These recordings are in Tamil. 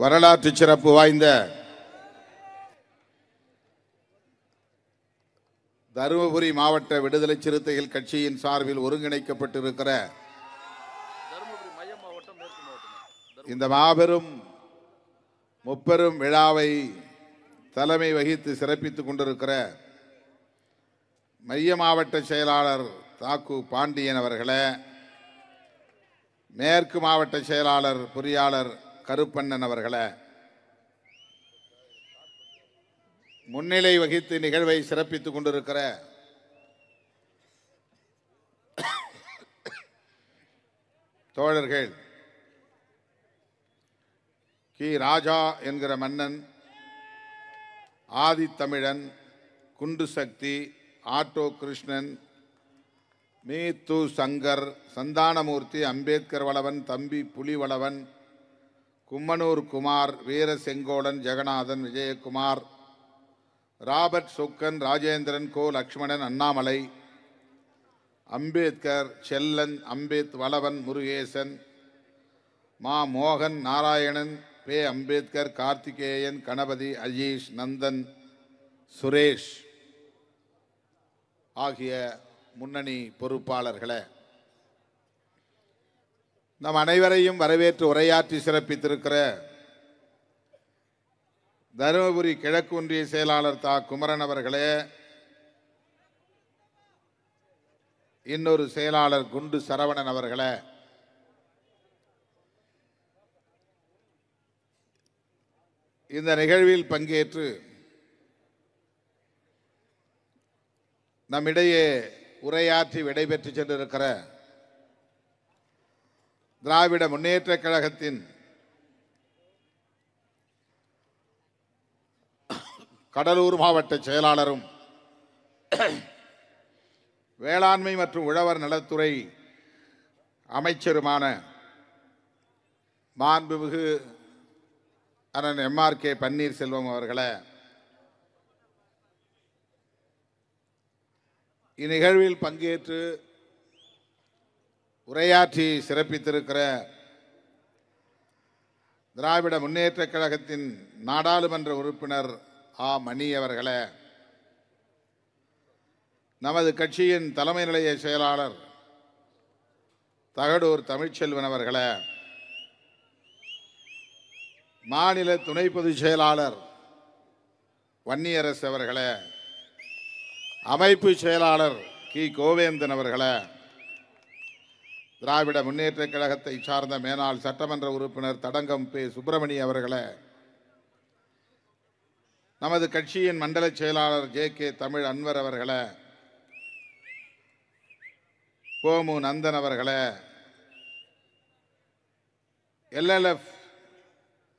வரலாற்று சிறப்பு வாய்ந்த தருமபுரி மாவட்ட விடுதலை சிறுத்தைகள் கட்சியின் சார்பில் ஒருங்கிணைக்கப்பட்டிருக்கிற இந்த மாபெரும் முப்பெரும் விழாவை தலைமை வகித்து சிறப்பித்துக் கொண்டிருக்கிற மைய மாவட்ட செயலாளர் தாக்கு பாண்டியன் அவர்களே, மேற்கு மாவட்ட செயலாளர் பொறியாளர் கருப்பண்ணன் அவர்களே, முன்னிலை வகித்து நிகழ்வை சிறப்பித்துக் கொண்டிருக்கிற தோழர்கள் கி ராஜா என்கிற மன்னன், ஆதித்தமிழன், குண்டு சக்தி, ஆட்டோ கிருஷ்ணன், மீத்து சங்கர், சந்தானமூர்த்தி, அம்பேத்கர் வளவன், தம்பி புலிவளவன், கும்மனூர் குமார், வீர செங்கோடன், ஜெகநாதன், விஜயகுமார், ராபர்ட் சொக்கன், ராஜேந்திரன், கோ லக்ஷ்மணன், அண்ணாமலை, அம்பேத்கர், செல்லன், அம்பேத் வளவன், முருகேசன், மா மோகன், நாராயணன், பே அம்பேத்கர், கார்த்திகேயன், கணபதி, அஜீஷ், நந்தன், சுரேஷ் ஆகிய முன்னணி பொறுப்பாளர்களே, நம் அனைவரையும் வரவேற்று உரையாற்றி சிறப்பித்திருக்கிற தருமபுரி கிழக்கு ஒன்றிய செயலாளர் தா குமரன் அவர்களே, இன்னொரு செயலாளர் குண்டு சரவணன் அவர்களே, இந்த நிகழ்வில் பங்கேற்று நம்மிடையே உரையாற்றி விடைபெற்று சென்றிருக்கிற திராவிட முன்னேற்ற கழகத்தின் கடலூர் மாவட்ட செயலாளரும் வேளாண்மை மற்றும் உழவர் நலத்துறை அமைச்சருமான மாண்புமிகு அண்ணன் MRK பன்னீர்செல்வம் அவர்களே, இந்நிகழ்வில் பங்கேற்று உரையாற்றி சிறப்பித்திருக்கிற திராவிட முன்னேற்ற கழகத்தின் நாடாளுமன்ற உறுப்பினர் ஆ மணி அவர்களே, நமது கட்சியின் தலைமை நிலைய செயலாளர் தகடூர் தமிழ்ச்செல்வன் அவர்களே, மாநில துணை பொதுச் செயலாளர் வன்னியரசு அவர்களே, அமைப்பு செயலாளர் கி கோவேந்தன் அவர்களே, திராவிட முன்னேற்ற கழகத்தை சார்ந்த மேனாள் சட்டமன்ற உறுப்பினர் தடங்கம் பே சுப்பிரமணிய அவர்களே, நமது கட்சியின் மண்டல செயலாளர் JK தமிழ் அன்வர் அவர்களே, கோமு நந்தன் அவர்களே, LLF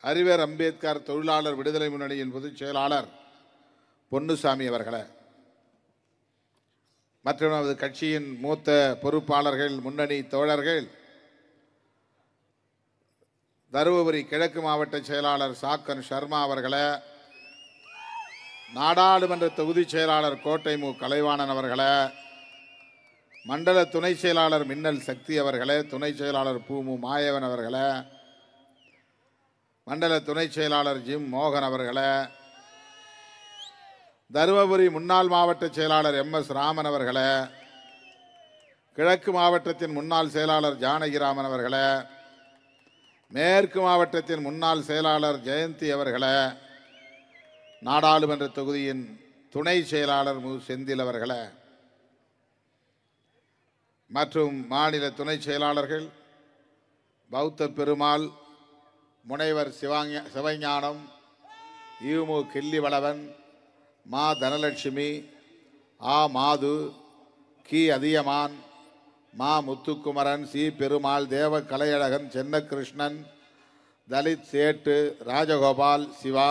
அறிவர் அம்பேத்கர் தொழிலாளர் விடுதலை முன்னணியின் பொதுச் செயலாளர் பொன்னுசாமி அவர்களே, மற்றும் நமது கட்சியின் மூத்த பொறுப்பாளர்கள், முன்னணி தோழர்கள், தருமபுரி கிழக்கு மாவட்ட செயலாளர் சாக்கன் சர்மா அவர்களே, நாடாளுமன்ற தொகுதி செயலாளர் கோட்டை மு கலைவாணன் அவர்களே, மண்டல துணை செயலாளர் மின்னல் சக்தி அவர்களே, துணை செயலாளர் பூமு மாயவன் அவர்களே, மண்டல துணை செயலாளர் ஜிம் மோகன் அவர்களே, தருமபுரி முன்னாள் மாவட்ட செயலாளர் MS ராமன் அவர்களே, கிழக்கு மாவட்டத்தின் முன்னாள் செயலாளர் ஜானகிராமன் அவர்களே, மேற்கு மாவட்டத்தின் முன்னாள் செயலாளர் ஜெயந்தி அவர்களே, நாடாளுமன்ற தொகுதியின் துணை செயலாளர் மு செந்தில் அவர்களே, மற்றும் மாநில துணை செயலாளர்கள் பௌத்த பெருமாள், முனைவர் சிவஞானம், ஈமு கிள்ளிவளவன், மா தனலட்சுமி, ஆ மாது, கி அதியமான், மா முத்துக்குமரன், சி பெருமாள், தேவ கலையழகன், சென்னகிருஷ்ணன், தலித் சேட்டு, ராஜகோபால், சிவா,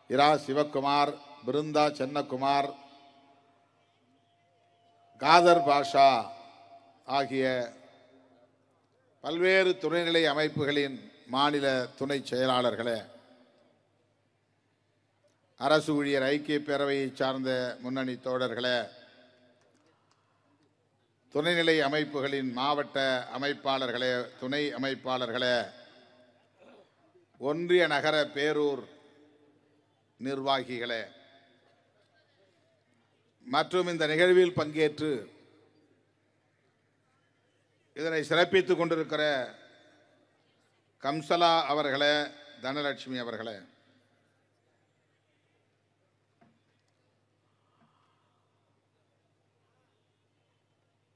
இரா சிவக்குமார், பிருந்தா சென்னகுமார், காதர் பாஷா ஆகிய பல்வேறு துணைநிலை அமைப்புகளின் மாநில துணை செயலாளர்களே, அரசு ஊழியர் ஐக்கிய பேரவையை சார்ந்த முன்னணி தோழர்களே, துணைநிலை அமைப்புகளின் மாவட்ட அமைப்பாளர்களே, துணை அமைப்பாளர்களே, ஒன்றிய நகர பேரூர் நிர்வாகிகளே மற்றும் இந்த நிகழ்வில் பங்கேற்று இதனை சிறப்பித்துக் கொண்டிருக்கிற கம்சலா அவர்களே, தனலட்சுமி அவர்களே,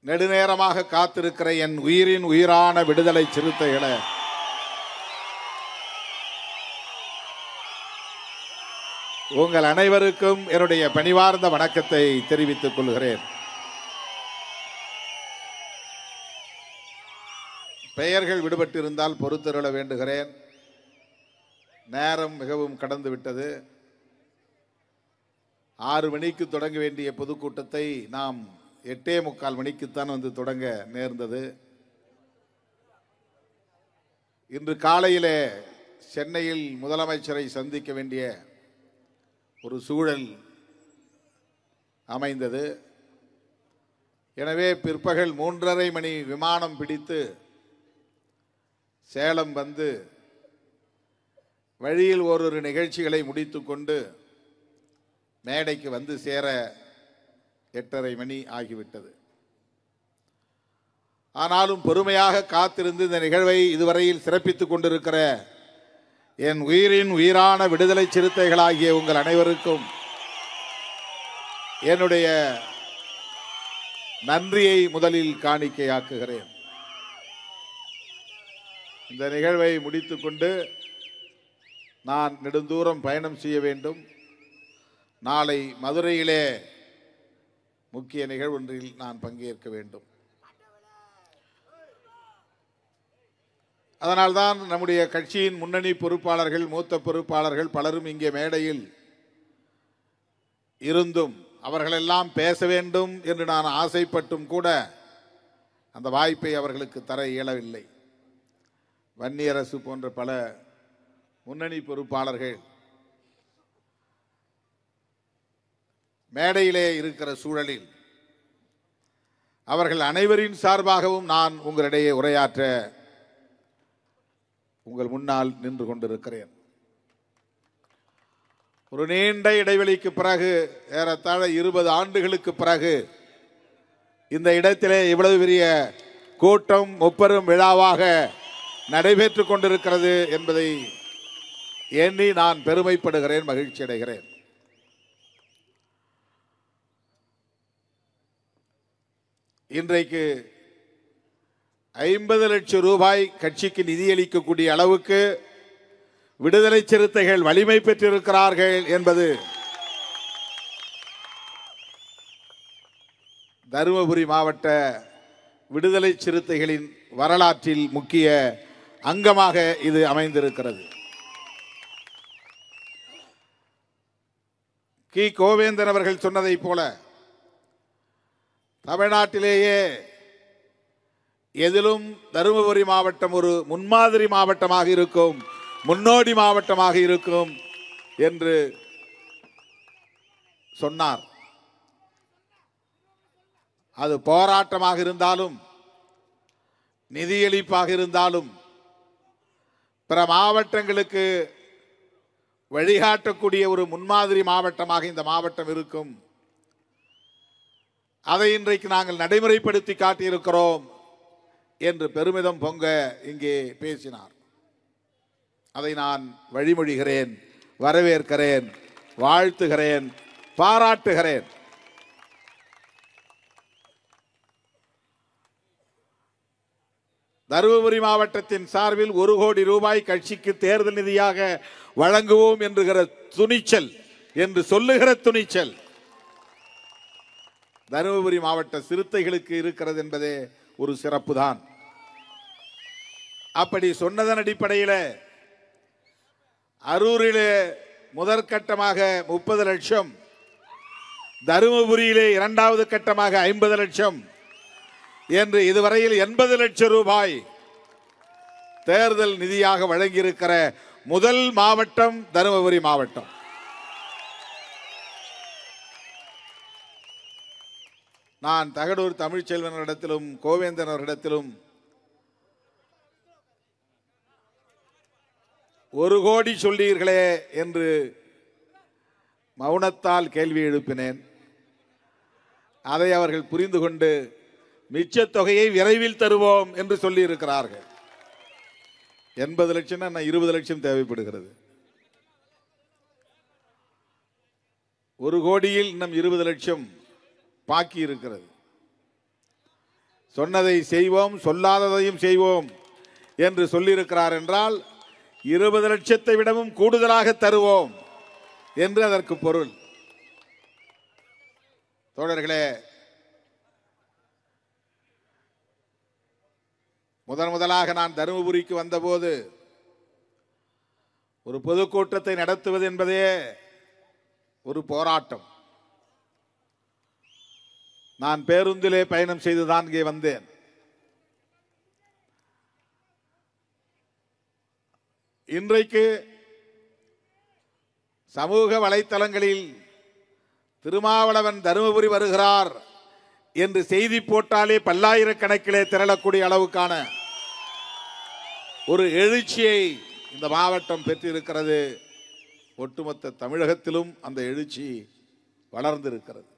நெடுநேரமாக காத்திருக்கிற என் உயிரின் உயிரான விடுதலை சிறுத்தைகளே, உங்கள் அனைவருக்கும் என்னுடைய பணிவார்ந்த வணக்கத்தை தெரிவித்துக் கொள்கிறேன். பெயர்கள் விடுபட்டிருந்தால் பொறுத்தருள வேண்டுகிறேன். நேரம் மிகவும் கடந்து விட்டது. 6 மணிக்கு தொடங்க வேண்டிய பொதுக்கூட்டத்தை நாம் 8:45 மணிக்குத்தான் வந்து தொடங்க நேர்ந்தது. இன்று காலையிலே சென்னையில் முதலமைச்சரை சந்திக்க வேண்டிய ஒரு சூழல் அமைந்தது. எனவே பிற்பகல் 3:30 மணி விமானம் பிடித்து சேலம் வந்து வழியில் ஓரிரு நிகழ்ச்சிகளை முடித்துக்கொண்டு மேடைக்கு வந்து சேர 8:30 மணி ஆகிவிட்டது. ஆனாலும் பொறுமையாக காத்திருந்து இந்த நிகழ்வை இதுவரையில் சிறப்பித்துக் கொண்டிருக்கிற என் உயிரின் உயிரான விடுதலை சிறுத்தைகளாகிய உங்கள் அனைவருக்கும் என்னுடைய நன்றியை முதலில் காணிக்கையாக்குகிறேன். இந்த நிகழ்வை முடித்துக்கொண்டு நான் நெடுந்தூரம் பயணம் செய்ய வேண்டும். நாளை மதுரையிலே முக்கிய நிகழ்வொன்றில் நான் பங்கேற்க வேண்டும். அதனால்தான் நம்முடைய கட்சியின் முன்னணி பொறுப்பாளர்கள், மூத்த பொறுப்பாளர்கள் பலரும் இங்கே மேடையில் இருந்தும் அவர்களெல்லாம் பேச வேண்டும் என்று நான் ஆசைப்பட்டும் கூட அந்த வாய்ப்பை அவர்களுக்கு தர இயலவில்லை. வன்னியரசு போன்ற பல முன்னணி பொறுப்பாளர்கள் மேடையிலே இருக்கிற சூழலில் அவர்கள் அனைவரின் சார்பாகவும் நான் உங்களிடையே உரையாற்ற உங்கள் முன்னால் நின்று கொண்டிருக்கிறேன். ஒரு நீண்ட இடைவெளிக்கு பிறகு, ஏறத்தாழ 20 ஆண்டுகளுக்கு பிறகு இந்த இடத்திலே இவ்வளவு பெரிய கூட்டம் முப்பெரும் விழாவாக நடைபெற்றுக் கொண்டிருக்கிறது என்பதை எண்ணி நான் பெருமைப்படுகிறேன், மகிழ்ச்சி அடைகிறேன். இன்றைக்கு 50 லட்சம் ரூபாய் கட்சிக்கு நிதியளிக்கக்கூடிய அளவுக்கு விடுதலை சிறுத்தைகள் வலிமை பெற்றிருக்கிறார்கள் என்பது தருமபுரி மாவட்ட விடுதலை சிறுத்தைகளின் வரலாற்றில் முக்கிய அங்கமாக இது அமைந்திருக்கிறது. கி. கோவேந்தன் அவர்கள் சொன்னதைப் போல தமிழ்நாட்டிலேயே எதிலும் தருமபுரி மாவட்டம் ஒரு முன்மாதிரி மாவட்டமாக இருக்கும், முன்னோடி மாவட்டமாக இருக்கும் என்று சொன்னார். அது போராட்டமாக இருந்தாலும், நிதியளிப்பாக இருந்தாலும், பிற மாவட்டங்களுக்கு வழிகாட்டக்கூடிய ஒரு முன்மாதிரி மாவட்டமாக இந்த மாவட்டம் இருக்கும். அதை இன்றைக்கு நாங்கள் நடைமுறைப்படுத்தி காட்டியிருக்கிறோம் என்று பெருமிதம் பொங்க இங்கே பேசினார். அதை நான் வழிமொழிகிறேன், வரவேற்கிறேன், வாழ்த்துகிறேன், பாராட்டுகிறேன். தருமபுரி மாவட்டத்தின் சார்பில் 1 கோடி ரூபாய் கட்சிக்கு தேர்தல் நிதியாக வழங்குவோம் என்கிற துணிச்சல், என்று சொல்லுகிற துணிச்சல் தருமபுரி மாவட்ட சிறுத்தைகளுக்கு இருக்கிறது என்பதே ஒரு சிறப்பு தான். அப்படி சொன்னதன் அடிப்படையில் அரூரிலே முதற்கட்டமாக 30 லட்சம், தருமபுரியிலே இரண்டாவது கட்டமாக 50 லட்சம் என்று இதுவரையில் 80 லட்சம் ரூபாய் தேர்தல் நிதியாக வழங்கியிருக்கிற முதல் மாவட்டம் தருமபுரி மாவட்டம். நான் தகடூர் தமிழ்ச்செல்வனிடத்திலும் கோவேந்தன் அவர்களிடத்திலும் 1 கோடி சொல்லீர்களே என்று மௌனத்தால் கேள்வி எழுப்பினேன். அதை அவர்கள் புரிந்து கொண்டு மிச்ச தொகையை விரைவில் தருவோம் என்று சொல்லி இருக்கிறார்கள். 80 லட்சம், 20 லட்சம் தேவைப்படுகிறது. 1 கோடியில் இன்னும் 20 லட்சம் பாக்கி இருக்கிறது. சொன்னதை செய்வோம், சொல்லாததையும் செய்வோம் என்று சொல்லியிருக்கிறார் என்றால் 20 லட்சத்தை விடவும் கூடுதலாக தருவோம் என்று அதற்கு பொருள். தோழர்களே, முதலாக நான் தருமபுரிக்கு வந்தபோது ஒரு பொதுக்கூட்டத்தை நடத்துவது என்பதே ஒரு போராட்டம். நான் பேருந்திலே பயணம் செய்துதான் இங்கே வந்தேன். இன்றைக்கு சமூக வலைத்தளங்களில் திருமாவளவன் தருமபுரி வருகிறார் என்று செய்தி போட்டாலே பல்லாயிரக்கணக்கிலே திரளக்கூடிய அளவுக்கான ஒரு எழுச்சியை இந்த மாவட்டம் பெற்றிருக்கிறது. ஒட்டுமொத்த தமிழகத்திலும் அந்த எழுச்சி வளர்ந்திருக்கிறது.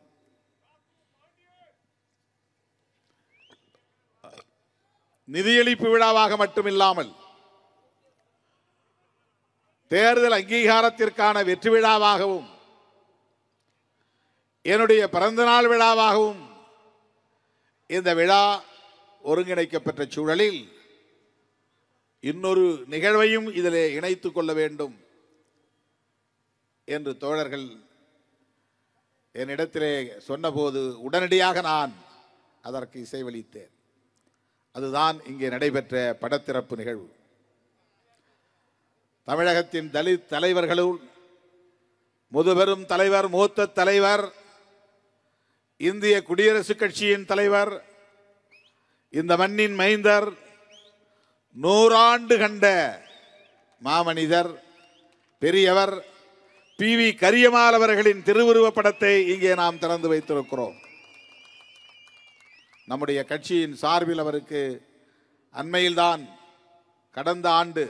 நிதியளிப்பு விழாவாக மட்டுமில்லாமல் தேர்தல் அங்கீகாரத்திற்கான வெற்றி விழாவாகவும் என்னுடைய பிறந்தநாள் விழாவாகவும் இந்த விழா ஒருங்கிணைக்கப்பட்ட சூழலில் இன்னொரு நிகழ்வையும் இதிலே இணைத்துக் கொள்ள வேண்டும் என்று தோழர்கள் என்னிடத்திலே சொன்னபோது உடனடியாக நான் அதற்கு இசைவளித்தேன். அதுதான் இங்கே நடைபெற்ற படத்திறப்பு நிகழ்வு. தமிழகத்தின் தலித் தலைவர்களுள் முதுபெரும் தலைவர், மூத்த தலைவர், இந்திய குடியரசுக் கட்சியின் தலைவர், இந்த மண்ணின் மைந்தர், 100 ஆண்டு கண்ட மாமனிதர், பெரியவர் PV கரியமால் அவர்களின் திருவுருவப் படத்தை இங்கே நாம் திறந்து வைத்திருக்கிறோம். நம்முடைய கட்சியின் சார்பில் அவருக்கு அண்மையில்தான் கடந்த ஆண்டு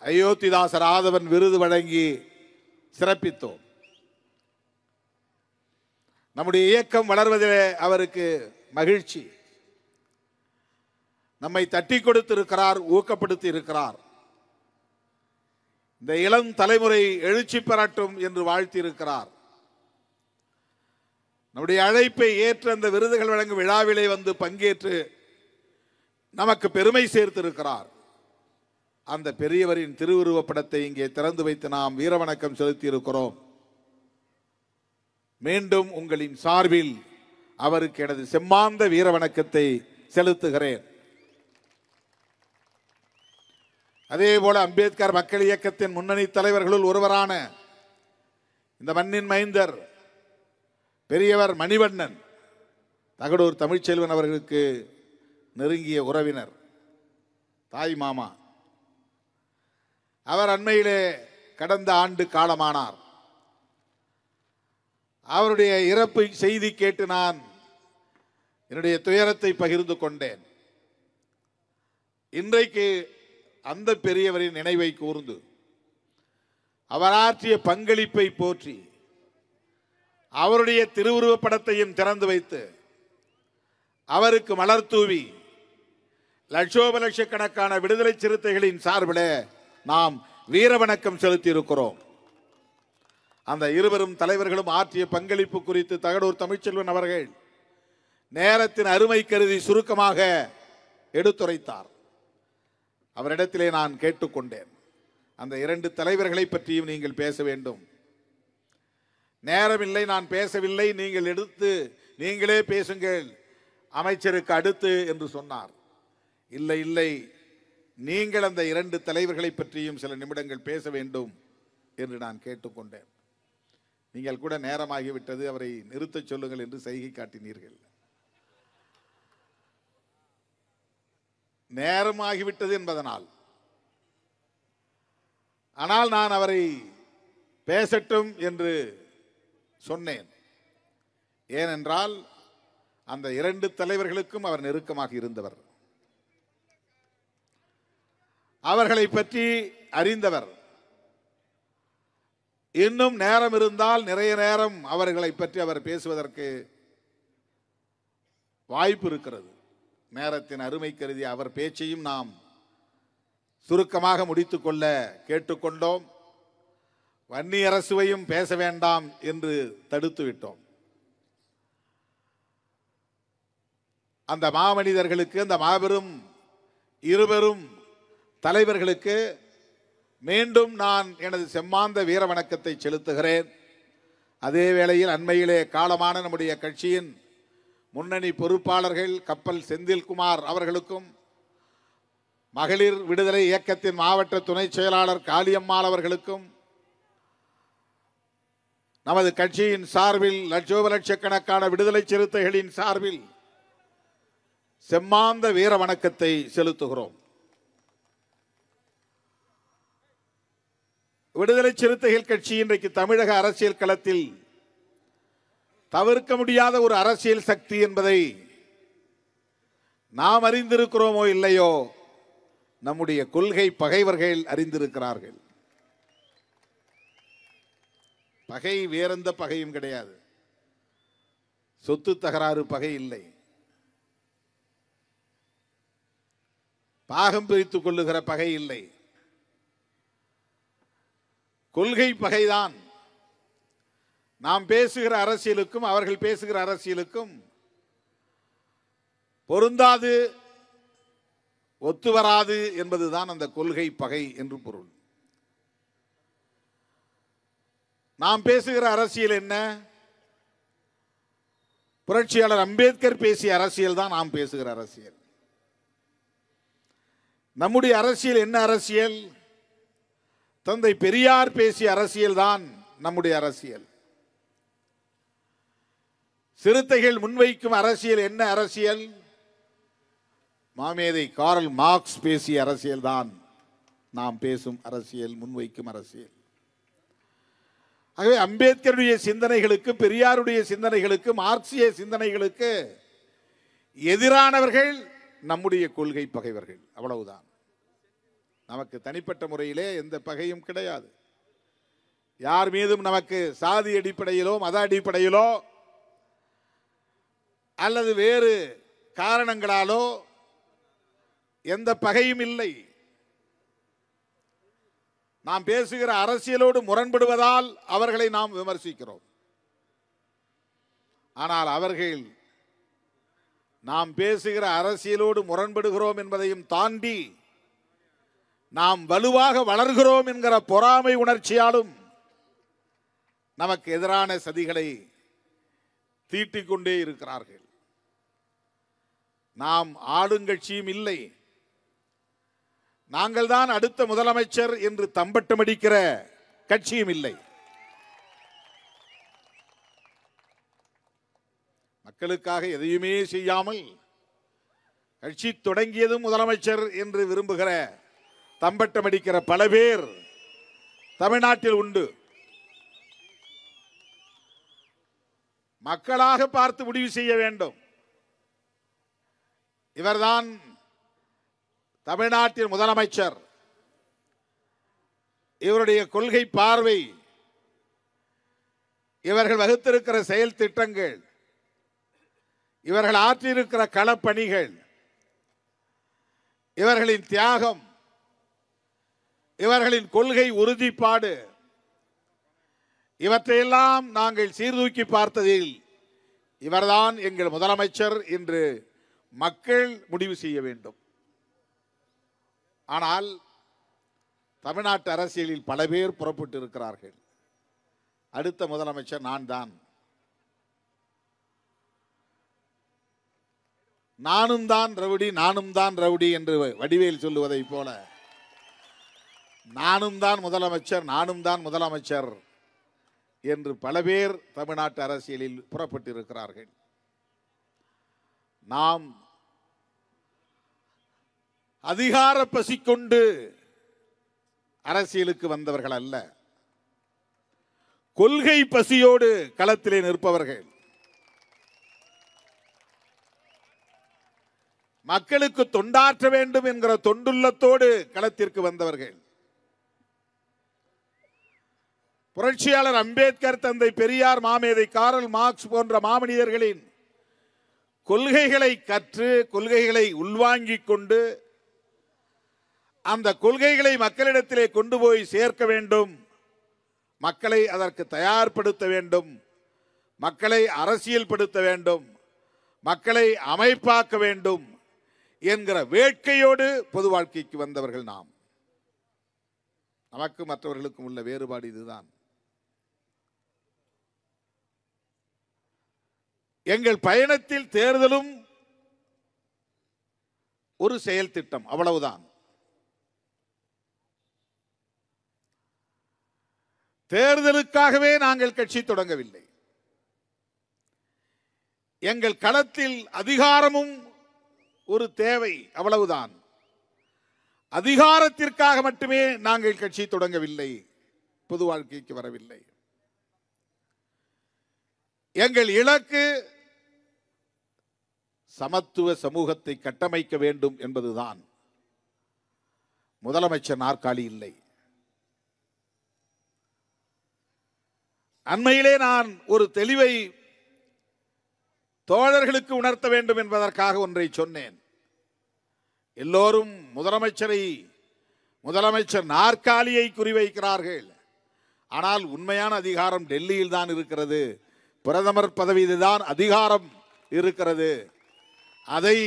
அயோத்திதாசர் ஆதவன் விருது வழங்கி சிறப்பித்தோம். நம்முடைய இயக்கம் வளர்வதிலே அவருக்கு மகிழ்ச்சி. நம்மை தட்டி கொடுத்திருக்கிறார், ஊக்கப்படுத்தி இருக்கிறார். இந்த இளம் தலைமுறை எழுச்சி பெறட்டும் என்று வாழ்த்தி இருக்கிறார். நம்முடைய அழைப்பை ஏற்று அந்த விருதுகள் வழங்கும் விழாவிலே வந்து பங்கேற்று நமக்கு பெருமை சேர்த்திருக்கிறார். அந்த பெரியவரின் திருவுருவப் படத்தை இங்கே திறந்து வைத்து நாம் வீரவணக்கம் செலுத்தி இருக்கிறோம். மீண்டும் உங்களின் சார்பில் அவருக்கு எனது செம்மாந்த வீரவணக்கத்தை செலுத்துகிறேன். அதேபோல அம்பேத்கர் மக்கள் இயக்கத்தின் முன்னணி தலைவர்களுள் ஒருவரான இந்த மண்ணின் மைந்தர் பெரியவர் மணிவண்ணன், தகடூர் தமிழ்ச்செல்வன் அவர்களுக்கு நெருங்கிய உறவினர், தாய் மாமா. அவர் அண்மையிலே கடந்த ஆண்டு காலமானார். அவருடைய இறப்பு செய்தி கேட்டு நான் என்னுடைய துயரத்தை பகிர்ந்து கொண்டேன். இன்றைக்கு அந்த பெரியவரின் நினைவை கூர்ந்து அவர் ஆற்றிய பங்களிப்பை போற்றி அவருடைய திருவுருவப் படத்தையும் திறந்து வைத்து அவருக்கு மலர் தூவி லட்சோப லட்சக்கணக்கான விடுதலை சிறுத்தைகளின் சார்பில் நாம் வீரவணக்கம் செலுத்தி இருக்கிறோம். அந்த இருவரும் தலைவர்களும் ஆற்றிய பங்களிப்பு குறித்து தகடூர் தமிழ்ச்செல்வன் அவர்கள் நேரத்தின் அருமை கருதி சுருக்கமாக எடுத்துரைத்தார். அவரிடத்திலே நான் கேட்டுக்கொண்டேன், அந்த 2 தலைவர்களை பற்றியும் நீங்கள் பேச வேண்டும். நேரமில்லை, நான் பேசவில்லை, நீங்கள் எடுத்து நீங்களே பேசுங்கள் அமைச்சருக்கு அடுத்து என்று சொன்னார். இல்லை இல்லை, நீங்கள் அந்த 2 தலைவர்களை பற்றியும் சில நிமிடங்கள் பேச வேண்டும் என்று நான் கேட்டுக்கொண்டேன். நீங்கள் கூட நேரமாகிவிட்டது, அவரை நிறுத்தச் சொல்லுங்கள் என்று சைகை காட்டினீர்கள். நேரமாகிவிட்டது என்பதனால், ஆனால் நான் அவரை பேசட்டும் என்று சொன்னேன். ஏனென்றால் அந்த 2 தலைவர்களுக்கும் அவர் நெருக்கமாக இருந்தவர். அவர்களை பற்றி அறிந்தவர். இன்னும் நேரம் இருந்தால் நிறைய நேரம் அவர்களை பற்றி அவர் பேசுவதற்கு வாய்ப்பு இருக்கிறது. நேரத்தின் அருமை கருதி அவர் பேச்சையும் நாம் சுருக்கமாக முடித்துக்கொள்ள கேட்டுக்கொண்டோம். வன்னியரசுவையும் பேச வேண்டாம் என்று தடுத்து விட்டோம். அந்த மாமனிதர்களுக்கு, அந்த மாபெரும் இருவரும் தலைவர்களுக்கு மீண்டும் நான் எனது செம்மாந்த வீர வணக்கத்தை செலுத்துகிறேன். அதே வேளையில் அண்மையிலே காலமான நம்முடைய கட்சியின் முன்னணி பொறுப்பாளர்கள் கப்பல் செந்தில்குமார் அவர்களுக்கும், மகளிர் விடுதலை இயக்கத்தின் மாவட்ட துணை செயலாளர் காளியம்மாள் அவர்களுக்கும், நமது கட்சியின் சார்பில் லட்சோபலட்சக்கணக்கான விடுதலை சிறுத்தைகளின் சார்பில் செம்மாந்த வீர வணக்கத்தை செலுத்துகிறோம். விடுதலை சிறுத்தைகள் கட்சி இன்றைக்கு தமிழக அரசியல் களத்தில் தவிர்க்க முடியாத ஒரு அரசியல் சக்தி என்பதை நாம் அறிந்திருக்கிறோமோ இல்லையோ, நம்முடைய கொள்கை பகைவர்கள் அறிந்திருக்கிறார்கள். பகை வேறெந்த பகையும் கிடையாது. சொத்து தகராறு பகை இல்லை. பாகம் பிரித்துக் கொள்ளுகிற பகை இல்லை. கொள்கை பகைதான். நாம் பேசுகிற அரசியலுக்கும் அவர்கள் பேசுகிற அரசியலுக்கும் பொருந்தாது, ஒத்து வராது என்பதுதான் அந்த கொள்கை பகை என்று பொருள். நாம் பேசுகிற அரசியல் என்ன? புரட்சியாளர் அம்பேத்கர் பேசிய அரசியல் தான் நாம் பேசுகிற அரசியல். நம்முடைய அரசியல் என்ன அரசியல்? தந்தை பெரியார் பேசிய அரசியல் தான் நம்முடைய அரசியல். சிறுத்தைகள் முன்வைக்கும் அரசியல் என்ன அரசியல்? மாமேதை கார்ல் மார்க்ஸ் பேசிய அரசியல் தான் நாம் பேசும் அரசியல், முன்வைக்கும் அரசியல். ஆகவே அம்பேத்கருடைய சிந்தனைகளுக்கு, பெரியாருடைய சிந்தனைகளுக்கு, மார்க்சிய சிந்தனைகளுக்கு எதிரானவர்கள் நம்முடைய கொள்கை பகைவர்கள். அவ்வளவுதான். நமக்கு தனிப்பட்ட முறையிலே எந்த பகையும் கிடையாது. யார் மீதும் நமக்கு சாதி அடிப்படையிலோ மத அடிப்படையிலோ அல்லது வேறு காரணங்களாலோ எந்த பகையும் இல்லை. நாம் பேசுகிற அரசியலோடு முரண்படுவதால் அவர்களை நாம் விமர்சிக்கிறோம். ஆனால் அவர்கள் நாம் பேசுகிற அரசியலோடு முரண்படுகிறோம் என்பதையும் தாண்டி நாம் வலுவாக வளர்கிறோம் என்கிற பொறாமை உணர்ச்சியாலும் நமக்கு எதிரான சதிகளை தீட்டிக் கொண்டே இருக்கிறார்கள். நாம் ஆளுங்கட்சியும் இல்லை, நாங்கள் தான் அடுத்த முதலமைச்சர் என்று தம்பட்டமடிக்கிற கட்சியும் இல்லை. மக்களுக்காக எதையுமே செய்யாமல் கட்சி தொடங்கியதும் முதலமைச்சர் என்று விரும்புகிற, தம்பட்டமடிக்கிற பல பேர் தமிழ்நாட்டில் உண்டு. மக்களாக பார்த்து முடிவு செய்ய வேண்டும். இவர்தான் தமிழ்நாட்டின் முதலமைச்சர், இவருடைய கொள்கை பார்வை, இவர்கள் வகுத்திருக்கிற செயல் திட்டங்கள், இவர்கள் ஆற்றியிருக்கிற களப்பணிகள், இவர்களின் தியாகம், இவர்களின் கொள்கை உறுதிப்பாடு, இவற்றையெல்லாம் நாங்கள் சீர்தூக்கி பார்த்ததில் இவர்தான் எங்கள் முதலமைச்சர் என்று மக்கள் முடிவு செய்ய வேண்டும். ஆனால் தமிழ்நாட்டு அரசியலில் பல பேர் புறப்பட்டு இருக்கிறார்கள். அடுத்த முதலமைச்சர் நான் தான், நானும் தான் ரவுடி, நானும் தான் ரவுடி என்று வடிவேல் சொல்லுவதை போல நானும் தான் முதலமைச்சர், நானும் தான் முதலமைச்சர் என்று பல பேர் தமிழ்நாட்டு அரசியலில் புறப்பட்டிருக்கிறார்கள். நாம் அதிகார பசி கொண்டு அரசியலுக்கு வந்தவர்கள் அல்ல, கொள்கை பசியோடு களத்திலே நிற்பவர்கள். மக்களுக்கு தொண்டாற்ற வேண்டும் என்கிற தொண்டுள்ளத்தோடு களத்திற்கு வந்தவர்கள். புரட்சியாளர் அம்பேத்கர், தந்தை பெரியார், மாமேதை காரல் மார்க்ஸ் போன்ற மாமனிதர்களின் கொள்கைகளை கற்று கொள்கைகளை உள்வாங்கிக் கொண்டு அந்த கொள்கைகளை மக்களிடத்திலே கொண்டு போய் சேர்க்க வேண்டும், மக்களை அதற்கு தயார்படுத்த வேண்டும், மக்களை அரசியல்படுத்த வேண்டும், மக்களை அமைப்பாக்க வேண்டும் என்கிற வேட்கையோடு பொது வாழ்க்கைக்கு வந்தவர்கள் நாம். நமக்கு மற்றவர்களுக்கும் உள்ள வேறுபாடு இதுதான். எங்கள் பயணத்தில் தேர்தலும் ஒரு செயல் திட்டம், அவ்வளவுதான். தேர்தலுக்காகவே நாங்கள் கட்சி தொடங்கவில்லை. எங்கள் களத்தில் அதிகாரமும் ஒரு தேவை, அவ்வளவுதான். அதிகாரத்திற்காக மட்டுமே நாங்கள் கட்சி தொடங்கவில்லை, பொது வாழ்க்கைக்கு வரவில்லை. எங்கள் இலக்கு சமத்துவ சமூகத்தை கட்டமைக்க வேண்டும் என்பதுதான். முதலமைச்சர் நாற்காலி இல்லை. அண்மையிலே நான் ஒரு தெளிவை தோழர்களுக்கு உணர்த்த வேண்டும் என்பதற்காக ஒன்றை சொன்னேன். எல்லோரும் முதலமைச்சர் நாற்காலியை குறிவைக்கிறார்கள். ஆனால் உண்மையான அதிகாரம் டெல்லியில் தான் இருக்கிறது. பிரதமர் பதவியில் தான் அதிகாரம் இருக்கிறது. அதை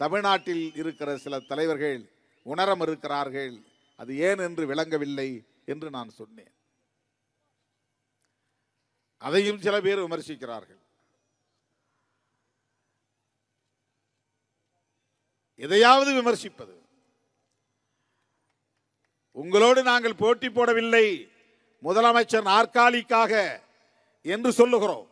தமிழ்நாட்டில் இருக்கிற சில தலைவர்கள் உணர மறுக்கிறார்கள். அது ஏன் என்று விளங்கவில்லை என்று நான் சொன்னேன். அதையும் சில பேர் விமர்சிக்கிறார்கள். எதையாவது விமர்சிப்பது. உங்களோடு நாங்கள் போட்டி போடவில்லை முதலமைச்சர் நாற்காலிக்காக என்று சொல்லுகிறோம்.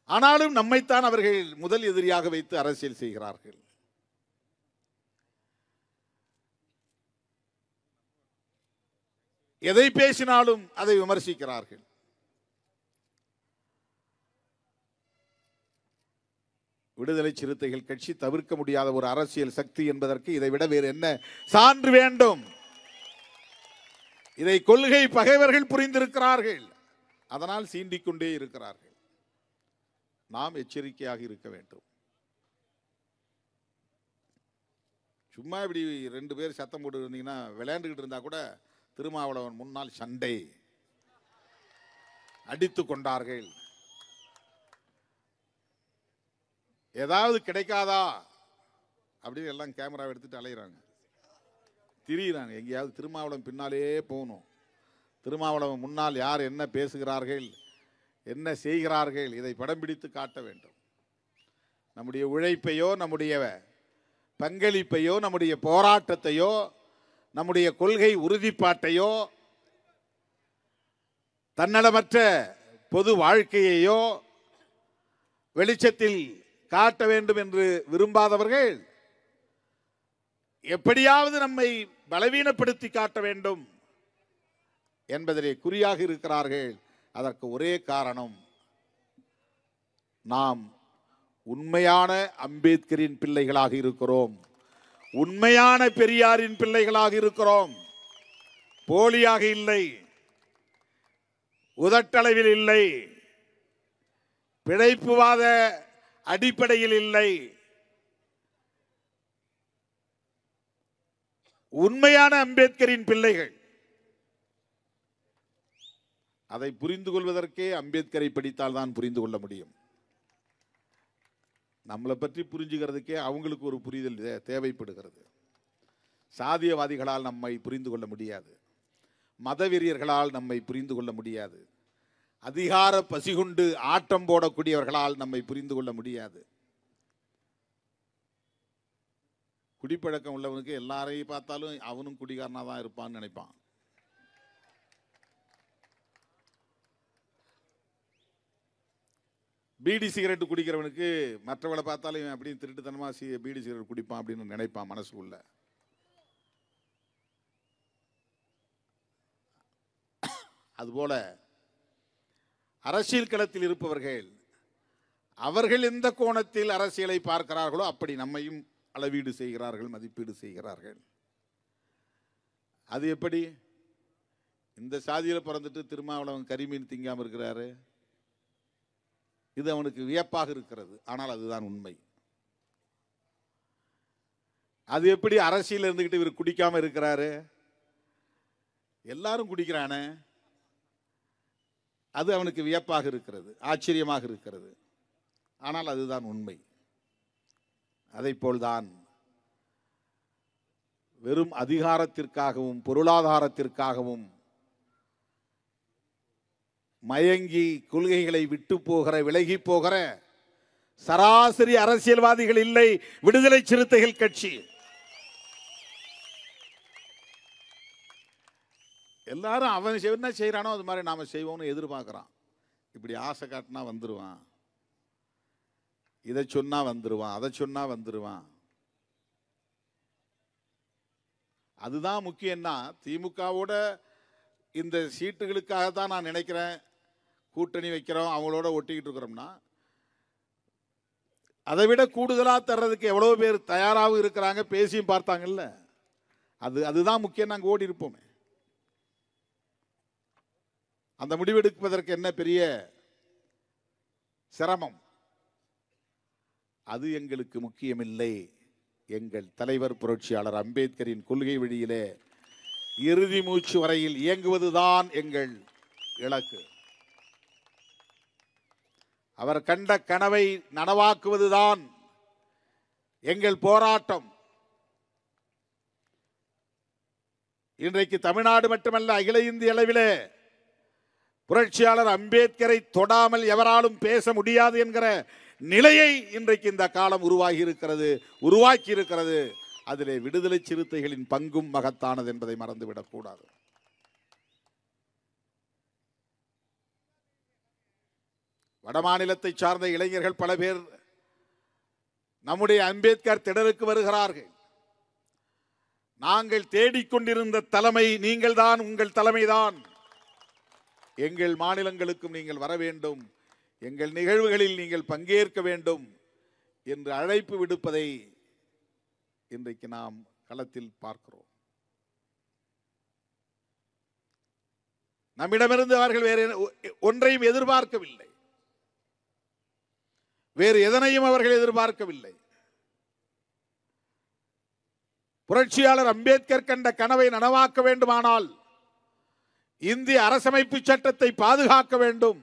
ஆனாலும் நம்மைத்தான் அவர்கள் முதல் எதிரியாக வைத்து அரசியல் செய்கிறார்கள். எதை பேசினாலும் அதை விமர்சிக்கிறார்கள். விடுதலை சிறுத்தைகள் கட்சி தவிர்க்க முடியாத ஒரு அரசியல் சக்தி என்பதற்கு இதை விட வேறு என்ன சான்று வேண்டும்? இதை கொள்கை பகைவர்கள் புரிந்திருக்கிறார்கள். அதனால் சீண்டிக்கொண்டே இருக்கிறார்கள். நாம் எச்சரிக்கையாக இருக்க வேண்டும். சும்மா இப்படி 2 பேர் சத்தம் போட்டு இருந்தீங்கன்னா, விளையாண்டுகிட்டு இருந்தா கூட திருமாவளவன் முன்னால் சண்டை அடித்துக் கொண்டார்கள். ஏதாவது கிடைக்காதா அப்படின்னு எல்லாம் கேமரா எடுத்துட்டு அலையிறாங்க, திரியிறாங்க. எங்கேயாவது திருமாவளவன் பின்னாலே போகணும். திருமாவளவன் முன்னால் யார் என்ன பேசுகிறார்கள், என்ன செய்கிறார்கள், இதை படம் பிடித்து காட்ட வேண்டும். நம்முடைய உழைப்பையோ, நம்முடைய பங்களிப்பையோ, நம்முடைய போராட்டத்தையோ, நம்முடைய கொள்கை உறுதிப்பாட்டையோ, தன்னலமற்ற பொது வாழ்க்கையையோ வெளிச்சத்தில் காட்ட வேண்டும் என்று விரும்பாதவர்கள் எப்படியாவது நம்மை பலவீனப்படுத்தி காட்ட வேண்டும் என்பதிலே குறியாக இருக்கிறார்கள். அதற்கு ஒரே காரணம், நாம் உண்மையான அம்பேத்கரின் பிள்ளைகளாக இருக்கிறோம், உண்மையான பெரியாரின் பிள்ளைகளாக இருக்கிறோம். போலியாக இல்லை, உதட்டளவில் இல்லை, பிழைப்புவாத அடிப்படையில் இல்லை. உண்மையான அம்பேத்கரின் பிள்ளைகள். அதை புரிந்து கொள்வதற்கே அம்பேத்கரை படித்தால் தான் புரிந்து கொள்ள முடியும். நம்மளை பற்றி புரிஞ்சுக்கிறதுக்கே அவங்களுக்கு ஒரு புரிதல் தேவைப்படுகிறது. சாதியவாதிகளால் நம்மை புரிந்து கொள்ள முடியாது, மதவெறியர்களால் நம்மை புரிந்து கொள்ள முடியாது, அதிகார பசிகுண்டு ஆட்டம் போடக்கூடியவர்களால் நம்மை புரிந்து கொள்ள முடியாது. குடிப்பழக்கம் உள்ளவனுக்கு எல்லாரையும் பார்த்தாலும் அவனும் குடிகாரனா தான் இருப்பான்னு நினைப்பான். பீடி சிகரெட் குடிக்கிறவனுக்கு மற்றவளை பார்த்தாலும் அப்படின்னு திருட்டுத்தனமா பீடி சிகரெட் குடிப்பான் அப்படின்னு நினைப்பான் மனசுக்குள்ள. அதுபோல அரசியல் களத்தில் இருப்பவர்கள் அவர்கள் எந்த கோணத்தில் அரசியலை பார்க்கிறார்களோ அப்படி நம்மையும் அளவீடு செய்கிறார்கள், மதிப்பீடு செய்கிறார்கள். அது எப்படி? இந்த சாதியில் பிறந்துட்டு திருமாவளவன் கரிமீன் திங்காமல் இருக்கிறாரு, இது அவனுக்கு வியப்பாக இருக்கிறது. ஆனால் அதுதான் உண்மை. அது எப்படி அரசியல் இருந்துகிட்டு இவர் குடிக்காம இருக்கிறாரு? எல்லாரும் குடிக்கிறானே, அது அவனுக்கு வியப்பாக இருக்கிறது, ஆச்சரியமாக இருக்கிறது. ஆனால் அதுதான் உண்மை. அதைப்போல்தான் வெறும் அதிகாரத்திற்காகவும் பொருளாதாரத்திற்காகவும் மயங்கி கொள்கைகளை விட்டு போகிற, விலகி போகிற சராசரி அரசியல்வாதிகள் இல்லை விடுதலை சிறுத்தைகள் கட்சி. எல்லாரும் அவன் என்ன செய்யறானோ அது மாதிரி நாம செய்வோம்னு எதிர்பார்க்கிறான். இப்படி ஆசை காட்டினா வந்துருவான், இதை சொன்னா வந்துருவான், அதை சொன்னா வந்துருவான். அதுதான் முக்கியம்னா, திமுகவோட இந்த சீட்டுகளுக்காக தான் நான் நினைக்கிறேன் கூட்டணி வைக்கிறோம், அவங்களோட ஒட்டிக்கிட்டு இருக்கிறோம்னா, அதை விட கூடுதலாக தர்றதுக்கு எவ்வளோ பேர் தயாராக இருக்கிறாங்க, பேசியும் பார்த்தாங்கல்ல. அதுதான் முக்கியம். நாங்கள் ஓடி இருப்போமே. அந்த முடிவெடுப்பதற்கு என்ன பெரிய சிரமம்? அது எங்களுக்கு முக்கியமில்லை. எங்கள் தலைவர் புரட்சியாளர் அம்பேத்கரின் கொள்கை வழியிலே இறுதி மூச்சு வரையில் இயங்குவதுதான் எங்கள் இலக்கு. அவர் கண்ட கனவை நனவாக்குவதுதான் எங்கள் போராட்டம். இன்றைக்கு தமிழ்நாடு மட்டுமல்ல, அகில இந்திய அளவிலே புரட்சியாளர் அம்பேத்கரை தொடாமல் எவராலும் பேச முடியாது என்கிற நிலையை இன்றைக்கு இந்த காலம் உருவாக்கி இருக்கிறது. அதிலே விடுதலை சிறுத்தைகளின் பங்கும் மகத்தானது என்பதை மறந்துவிடக் கூடாது. வடமாநிலத்தை சார்ந்த இளைஞர்கள் பல பேர் நம்முடைய அம்பேத்கர் திடலுக்கு வருகிறார்கள். நாங்கள் தேடிக்கொண்டிருந்த தலைமை நீங்கள் தான், உங்கள் தலைமைதான். எங்கள் மாநிலங்களுக்கும் நீங்கள் வர வேண்டும், எங்கள் நிகழ்வுகளில் நீங்கள் பங்கேற்க வேண்டும் என்று அழைப்பு விடுப்பதை இன்றைக்கு நாம் களத்தில் பார்க்கிறோம். நம்மிடமிருந்து அவர்கள் வேறு ஒன்றையும் எதிர்பார்க்கவில்லை, வேறு எதனையும் அவர்கள் எதிர்பார்க்கவில்லை. புரட்சியாளர் அம்பேத்கர் கண்ட கனவை நனவாக்க வேண்டுமானால் இந்திய அரசமைப்பு சட்டத்தை பாதுகாக்க வேண்டும்.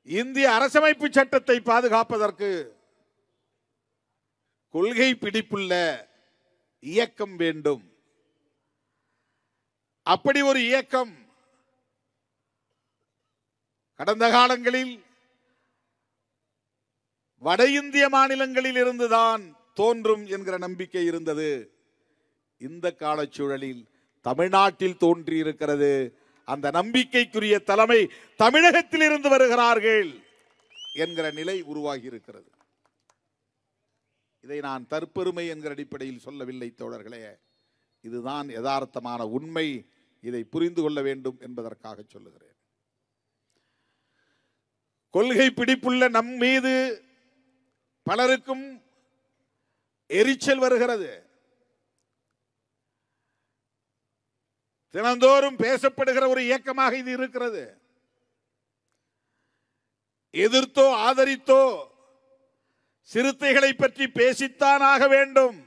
இந்திய அரசமைப்பு சட்டத்தை பாதுகாப்பதற்கு கொள்கை பிடிப்புள்ள இயக்கம் வேண்டும். அப்படி ஒரு இயக்கம் கடந்த காலங்களில் வட இந்திய மாநிலங்களில் இருந்துதான் தோன்றும் என்கிற நம்பிக்கை இருந்தது. இந்த காலச்சூழலில் தமிழ்நாட்டில் தோன்றி இருக்கிறது. அந்த நம்பிக்கைக்குரிய தலைமை தமிழகத்தில் இருந்து வருகிறார்கள் என்கிற நிலை உருவாகி இருக்கிறது. இதை நான் தற்பெருமை என்கிற அடிப்படையில் சொல்லவில்லை தோழர்களே, இதுதான் யதார்த்தமான உண்மை. இதை புரிந்து கொள்ள வேண்டும் என்பதற்காக சொல்லுகிறேன். கொள்கை பிடிப்புள்ள நம் மீது பலருக்கும் எரிச்சல் வருகிறது. தினந்தோறும் பேசப்படுகிற ஒரு இயக்கமாக இது இருக்கிறது. எதிர்த்தோ ஆதரித்தோ சிறுத்தைகளை பற்றி பேசித்தான் ஆக வேண்டும்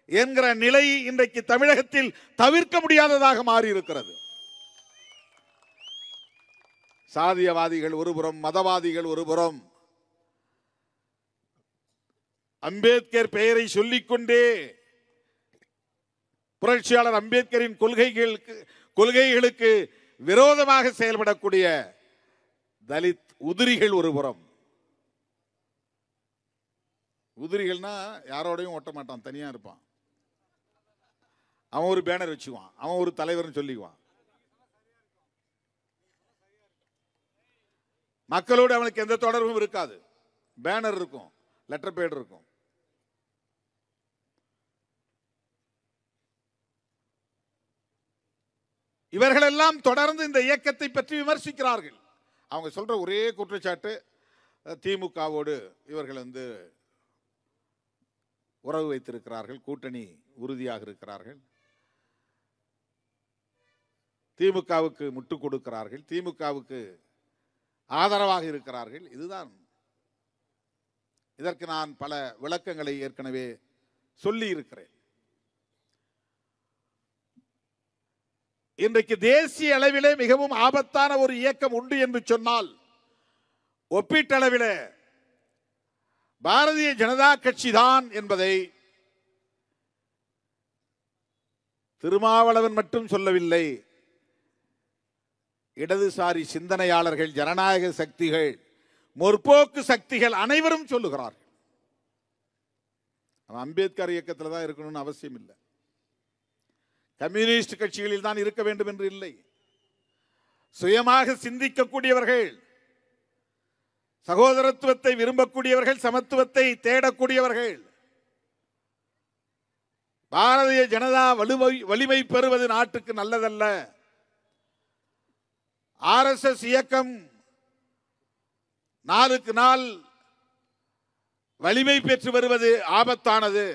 என்கிற நிலை இன்றைக்கு தமிழகத்தில் தவிர்க்க முடியாததாக மாறி இருக்கிறது. சாதியவாதிகள் ஒருபுறம், மதவாதிகள் ஒருபுறம், அம்பேத்கர் பெயரை சொல்லிக்கொண்டே புரட்சியாளர் அம்பேத்கரின் கொள்கைகளுக்கு விரோதமாக செயல்படக்கூடிய தலித் உதிரிகள் ஒருபுறம். உதிரிகள்னா யாரோடையும் ஒட்ட மாட்டான், தனியா இருப்பான். அவன் ஒரு பேனர் வச்சுக்குவான், அவன் ஒரு தலைவர்னு சொல்லிக்குவான். மக்களோடு அவனுக்கு எந்த தொடர்பும் இருக்காது. பேனர் இருக்கும், லெட்டர் பேட் இருக்கும். இவர்களெல்லாம் தொடர்ந்து இந்த இயக்கத்தை பற்றி விமர்சிக்கிறார்கள். அவங்க சொல்ற ஒரே குற்றச்சாட்டு, திமுகவோடு இவர்கள் உறவு வைத்திருக்கிறார்கள், கூட்டணி உறுதியாக இருக்கிறார்கள், திமுகவுக்கு முட்டுக் கொடுக்கிறார்கள், திமுகவுக்கு ஆதரவாக இருக்கிறார்கள். இதுதான். இதற்கு நான் பல விளக்கங்களை ஏற்கனவே சொல்லி இருக்கிறேன். இன்றைக்கு தேசிய அளவிலே மிகவும் ஆபத்தான ஒரு இயக்கம் உண்டு என்று சொன்னால் ஒப்பீட்டளவில் பாரதிய ஜனதா கட்சி தான் என்பதை திருமாவளவன் மட்டும் சொல்லவில்லை. இடதுசாரி சிந்தனையாளர்கள், ஜனநாயக சக்திகள், முற்போக்கு சக்திகள் அனைவரும் சொல்லுகிறார்கள். அம்பேத்கர் இயக்கத்தில் தான் இருக்கணும்னு அவசியம் இல்லை, கம்யூனிஸ்ட் கட்சிகளில் தான் இருக்க வேண்டும் என்று இல்லை. சுயமாக சிந்திக்கக்கூடியவர்கள், சகோதரத்துவத்தை விரும்பக்கூடியவர்கள், சமத்துவத்தை தேடக்கூடியவர்கள், பாரதிய ஜனதா வலிமை பெறுவது நாட்டுக்கு நல்லதல்ல, ஆர்எஸ்எஸ் இயக்கம் நாளுக்கு நாள் வலிமை பெற்று வருவது ஆபத்தானது.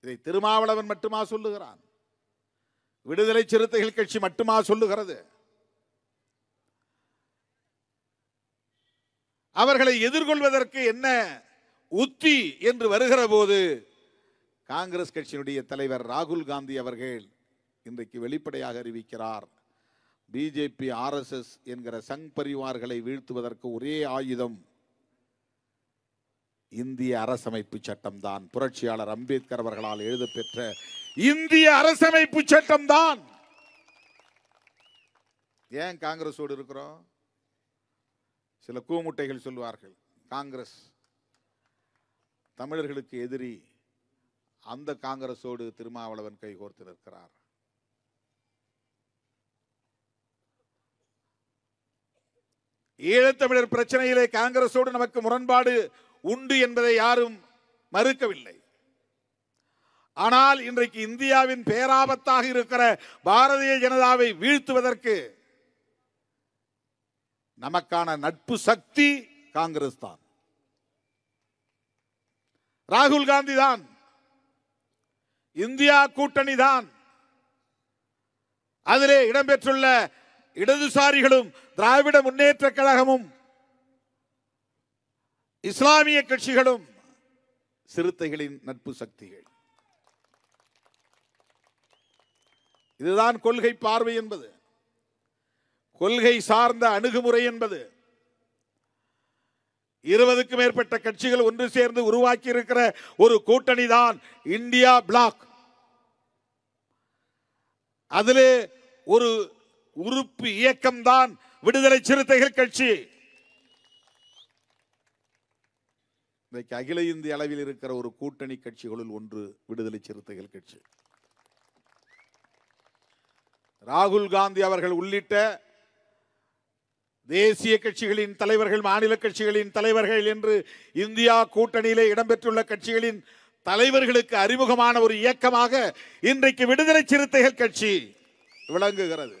இதை திருமாவளவன் மட்டுமா சொல்லுகிறான்? விடுதலை சிறுத்தைகள் கட்சி மட்டுமா சொல்லுகிறது? அவர்களை எதிர்கொள்வதற்கு என்ன உத்தி என்று வருகிற போது காங்கிரஸ் கட்சியினுடைய தலைவர் ராகுல் காந்தி அவர்கள் இன்றைக்கு வெளிப்படையாக அறிவிக்கிறார், பிஜேபி ஆர்எஸ்எஸ் என்கிற சங் பரிவார்களை வீழ்த்துவதற்கு ஒரே ஆயுதம் இந்திய அரசமைப்பு சட்டம் தான். புரட்சியாளர் அம்பேத்கர் அவர்களால் எழுதப்பெற்ற இந்திய அரசமைப்பு சட்டம் தான். ஏன் காங்கிரஸோடு இருக்கிறோம்? சில கூமுட்டைகள் சொல்வார்கள், காங்கிரஸ் தமிழர்களுக்கு எதிரி, அந்த காங்கிரஸோடு திருமாவளவன் கைகோர்த்து நிற்கிறார். ஈழத்தமிழர் பிரச்சனையிலே காங்கிரஸோடு நமக்கு முரண்பாடு உண்டு என்பதை யாரும் மறுக்கவில்லை. ஆனால் இன்றைக்கு இந்தியாவின் பேராபத்தாக இருக்கிற பாரதிய ஜனதாவை வீழ்த்துவதற்கு நமக்கான நட்பு சக்தி காங்கிரஸ் தான், ராகுல் காந்தி தான், இந்தியா கூட்டணி தான். அதிலே இடம்பெற்றுள்ள இடதுசாரிகளும் திராவிட முன்னேற்ற கழகமும் இஸ்லாமிய கட்சிகளும் சிறுத்தைகளின் நட்பு சக்திகள். இதுதான் கொள்கை பார்வை என்பது, கொள்கை சார்ந்த அணுகுமுறை என்பது. 20க்கும் மேற்பட்ட கட்சிகள் ஒன்று சேர்ந்து உருவாக்கி இருக்கிற ஒரு கூட்டணி தான் இந்தியா பிளாக். அதிலே ஒரு உறுப்பு இயக்கம் தான் விடுதலை சிறுத்தைகள் கட்சி. இன்றைக்கு அகில இந்திய அளவில் இருக்கிற ஒரு கூட்டணி கட்சிகளுள் ஒன்று விடுதலை சிறுத்தைகள் கட்சி. ராகுல் காந்தி அவர்கள் உள்ளிட்ட தேசிய கட்சிகளின் தலைவர்கள், மாநில கட்சிகளின் தலைவர்கள் என்று இந்தியா கூட்டணியிலே இடம்பெற்றுள்ள கட்சிகளின் தலைவர்களுக்கு அறிமுகமான ஒரு இயக்கமாக இன்றைக்கு விடுதலை சிறுத்தைகள் கட்சி விளங்குகிறது.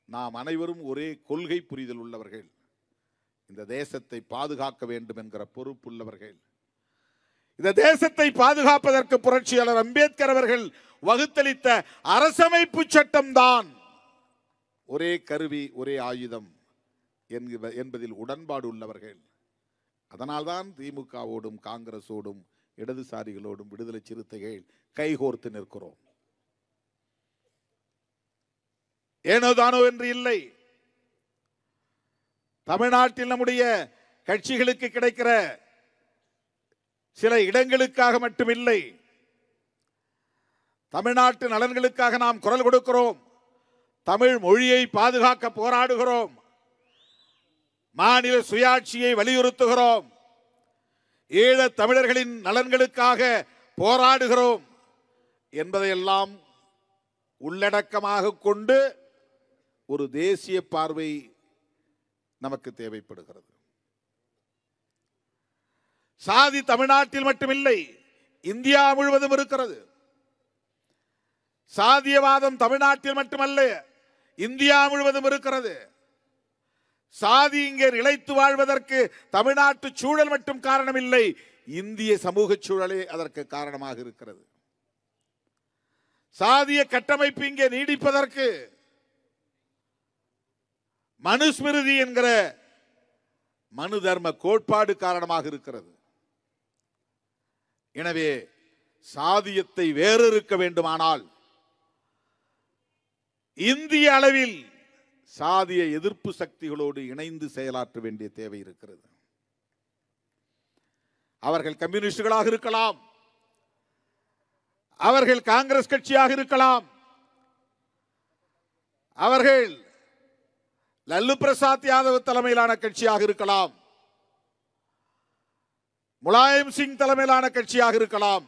நாம் அனைவரும் ஒரே கொள்கை புரிதல் உள்ளவர்கள், இந்த தேசத்தை பாதுகாக்க வேண்டும் என்கிற பொறுப்புள்ளவர்கள். இந்த தேசத்தை பாதுகாப்பதற்கு புரட்சியாளர் அம்பேத்கர் அவர்கள் வகுத்தளித்த அரசமைப்பு சட்டம் தான் ஒரே கருவி, ஒரே ஆயுதம் என்பதில் உடன்பாடு உள்ளவர்கள். அதனால்தான் திமுகவோடும் காங்கிரஸோடும் இடதுசாரிகளோடும் விடுதலை சிறுத்தைகள் கைகோர்த்து நிற்கிறோம். ஏனோ தானோ என்று இல்லை. தமிழ்நாட்டில் நம்முடைய கட்சிகளுக்கு கிடைக்கிற சில இடங்களுக்காக மட்டுமில்லை, தமிழ்நாட்டு நலன்களுக்காக நாம் குரல் கொடுக்கிறோம். தமிழ் மொழியை பாதுகாக்க போராடுகிறோம், மாநில சுயாட்சியை வலியுறுத்துகிறோம், ஈழத் தமிழர்களின் நலன்களுக்காக போராடுகிறோம் என்பதையெல்லாம் உள்ளடக்கமாக கொண்டு ஒரு தேசிய பார்வை நமக்கு தேவைப்படுகிறது. சாதி தமிழ்நாட்டில் மட்டுமில்லை, இந்தியா முழுவதும் இருக்கிறது. சாதியவாதம் தமிழ்நாட்டில் மட்டுமல்ல, இந்தியா முழுவதும் இருக்கிறது. சாதி இங்கே நிலைத்து வாழ்வதற்கு தமிழ்நாட்டு சூழல் மட்டும் காரணம் இல்லை, இந்திய சமூக சூழலே அதற்கு காரணமாக இருக்கிறது. சாதிய கட்டமைப்பு இங்கே நீடிப்பதற்கு மனுஸ்மிருதி என்கிற மனு தர்ம கோட்பாடு காரணமாக இருக்கிறது. எனவே சாதியத்தை வேறறுக்க வேண்டுமானால் இந்திய அளவில் சாதிய எதிர்ப்பு சக்திகளோடு இணைந்து செயலாற்ற வேண்டிய தேவை இருக்கிறது. அவர்கள் கம்யூனிஸ்டுகளாக இருக்கலாம், அவர்கள் காங்கிரஸ் கட்சியாக இருக்கலாம், அவர்கள் லல்லு பிரசாத் யாதவ் தலைமையிலான கட்சியாக இருக்கலாம், முலாயம் சிங் தலைமையிலான கட்சியாக இருக்கலாம்,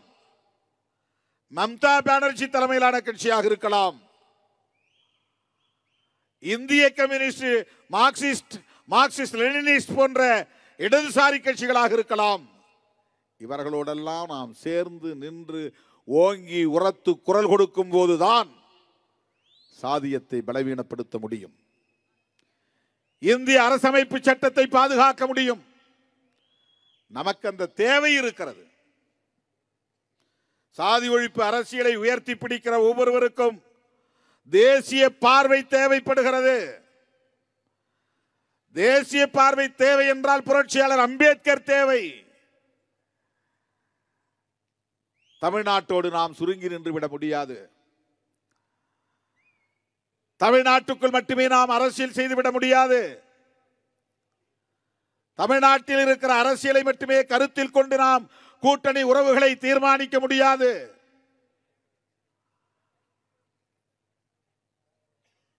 மம்தா பானர்ஜி தலைமையிலான கட்சியாக இருக்கலாம், இந்திய கம்யூனிஸ்ட் மார்க்சிஸ்ட் லெனினிஸ்ட் போன்ற இடதுசாரி கட்சிகளாக இருக்கலாம். இவர்களோடெல்லாம் நாம் சேர்ந்து நின்று ஓங்கி உரத்து குரல் கொடுக்கும் போதுதான் சாதியத்தை பலவீனப்படுத்த முடியும். இந்திய அரசமைப்பு சட்டத்தை பாதுகாக்க முடியும். நமக்கு அந்த தேவை இருக்கிறது. சாதி ஒழிப்பு அரசியலை உயர்த்தி பிடிக்கிற ஒவ்வொருவருக்கும் தேசிய பார்வை தேவைப்படுகிறது. தேசிய பார்வை தேவை என்றால் புரட்சியாளர் அம்பேத்கர் தேவை. தமிழ்நாட்டோடு நாம் சுருங்கி நின்று விட முடியாது. தமிழ்நாட்டுக்குள் மட்டுமே நாம் அரசியல் செய்துவிட முடியாது. தமிழ்நாட்டில் இருக்கிற அரசியலை மட்டுமே கருத்தில் கொண்டு நாம் கூட்டணி உறவுகளை தீர்மானிக்க முடியாது.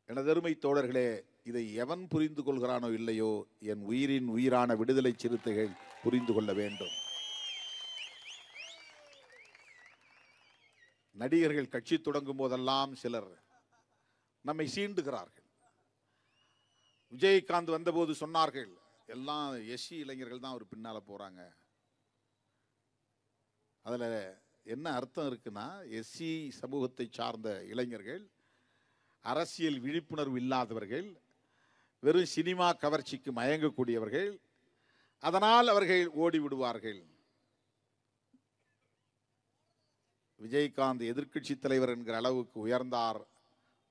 எனதருமை தோழர்களே, இதை எவன் புரிந்து கொள்கிறானோ இல்லையோ, என் உயிரின் உயிரான விடுதலை சிறுத்தைகள் புரிந்து கொள்ள வேண்டும். நடிகர்கள் கட்சி தொடங்கும் போதெல்லாம் சிலர் நம்மை சீண்டுகிறார்கள். விஜயகாந்த் வந்தபோது சொன்னார்கள், எல்லாம் எஸ்சி இளைஞர்கள் தான் ஒரு பின்னால போறாங்க. அதுல என்ன அர்த்தம் இருக்குன்னா, எஸ்சி சமூகத்தை சார்ந்த இளைஞர்கள், அரசியல் விழிப்புணர்வு இல்லாதவர்கள், வெறும் சினிமா கவர்ச்சிக்கு மயங்கக்கூடியவர்கள், அதனால் அவர்கள் ஓடிவிடுவார்கள். விஜயகாந்த் எதிர்க்கட்சி தலைவர் என்கிற அளவுக்கு உயர்ந்தார்.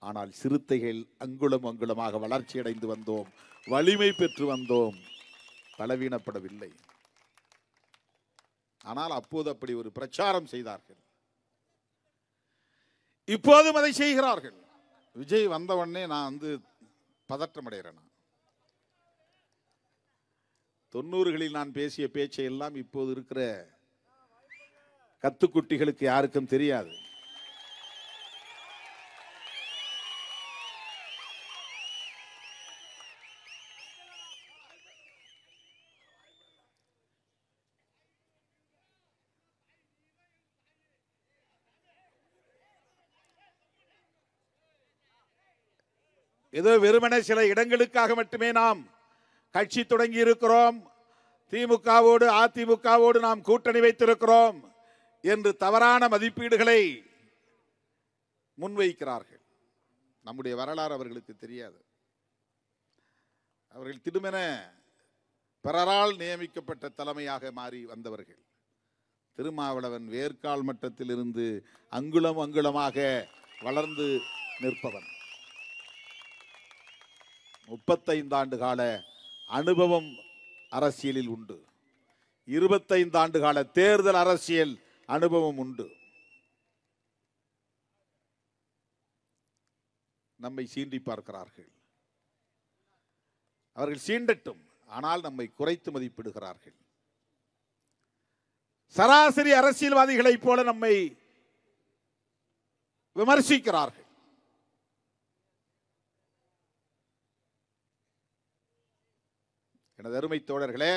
ஆனால் சிறுத்தைகள் அங்குலம் அங்குலமாக வளர்ச்சி அடைந்து வந்தோம், வலிமை பெற்று வந்தோம், பலவீனப்படவில்லை. ஆனால் அப்போது அப்படி ஒரு பிரச்சாரம் செய்தார்கள். இப்போதும் அதை செய்கிறார்கள். விஜய் வந்த உடனே நான் பதற்றம் அடைகிறேன். 90களில் நான் பேசிய பேச்சை எல்லாம் இப்போது இருக்கிற கத்துக்குட்டிகளுக்கு யாருக்கும் தெரியாது. ஏதோ வெறுமனே சில இடங்களுக்காக மட்டுமே நாம் கட்சி தொடங்கி இருக்கிறோம், திமுகவோடு அதிமுகவோடு நாம் கூட்டணி வைத்திருக்கிறோம் என்று தவறான மதிப்பீடுகளை முன்வைக்கிறார்கள். நம்முடைய வரலாறு அவர்களுக்கு தெரியாது. அவர்கள் திடுமென பிறரால் நியமிக்கப்பட்ட தலைமையாக மாறி வந்தவர்கள். திருமாவளவன் வேர்க்கால் மட்டத்தில் இருந்து அங்குலம் அங்குலமாக வளர்ந்து நிற்பவன். 35 ஆண்டு கால அனுபவம் அரசியலில் உண்டு. 25 ஆண்டு கால தேர்தல் அரசியல் அனுபவம் உண்டு. நம்மை சீண்டி பார்க்கிறார்கள். அவர்கள் சீண்டட்டும், ஆனால் நம்மை குறைத்து மதிப்பிடுகிறார்கள். சராசரி அரசியல்வாதிகளைப் போல நம்மை விமர்சிக்கிறார்கள். எனது அருமை தோழர்களே,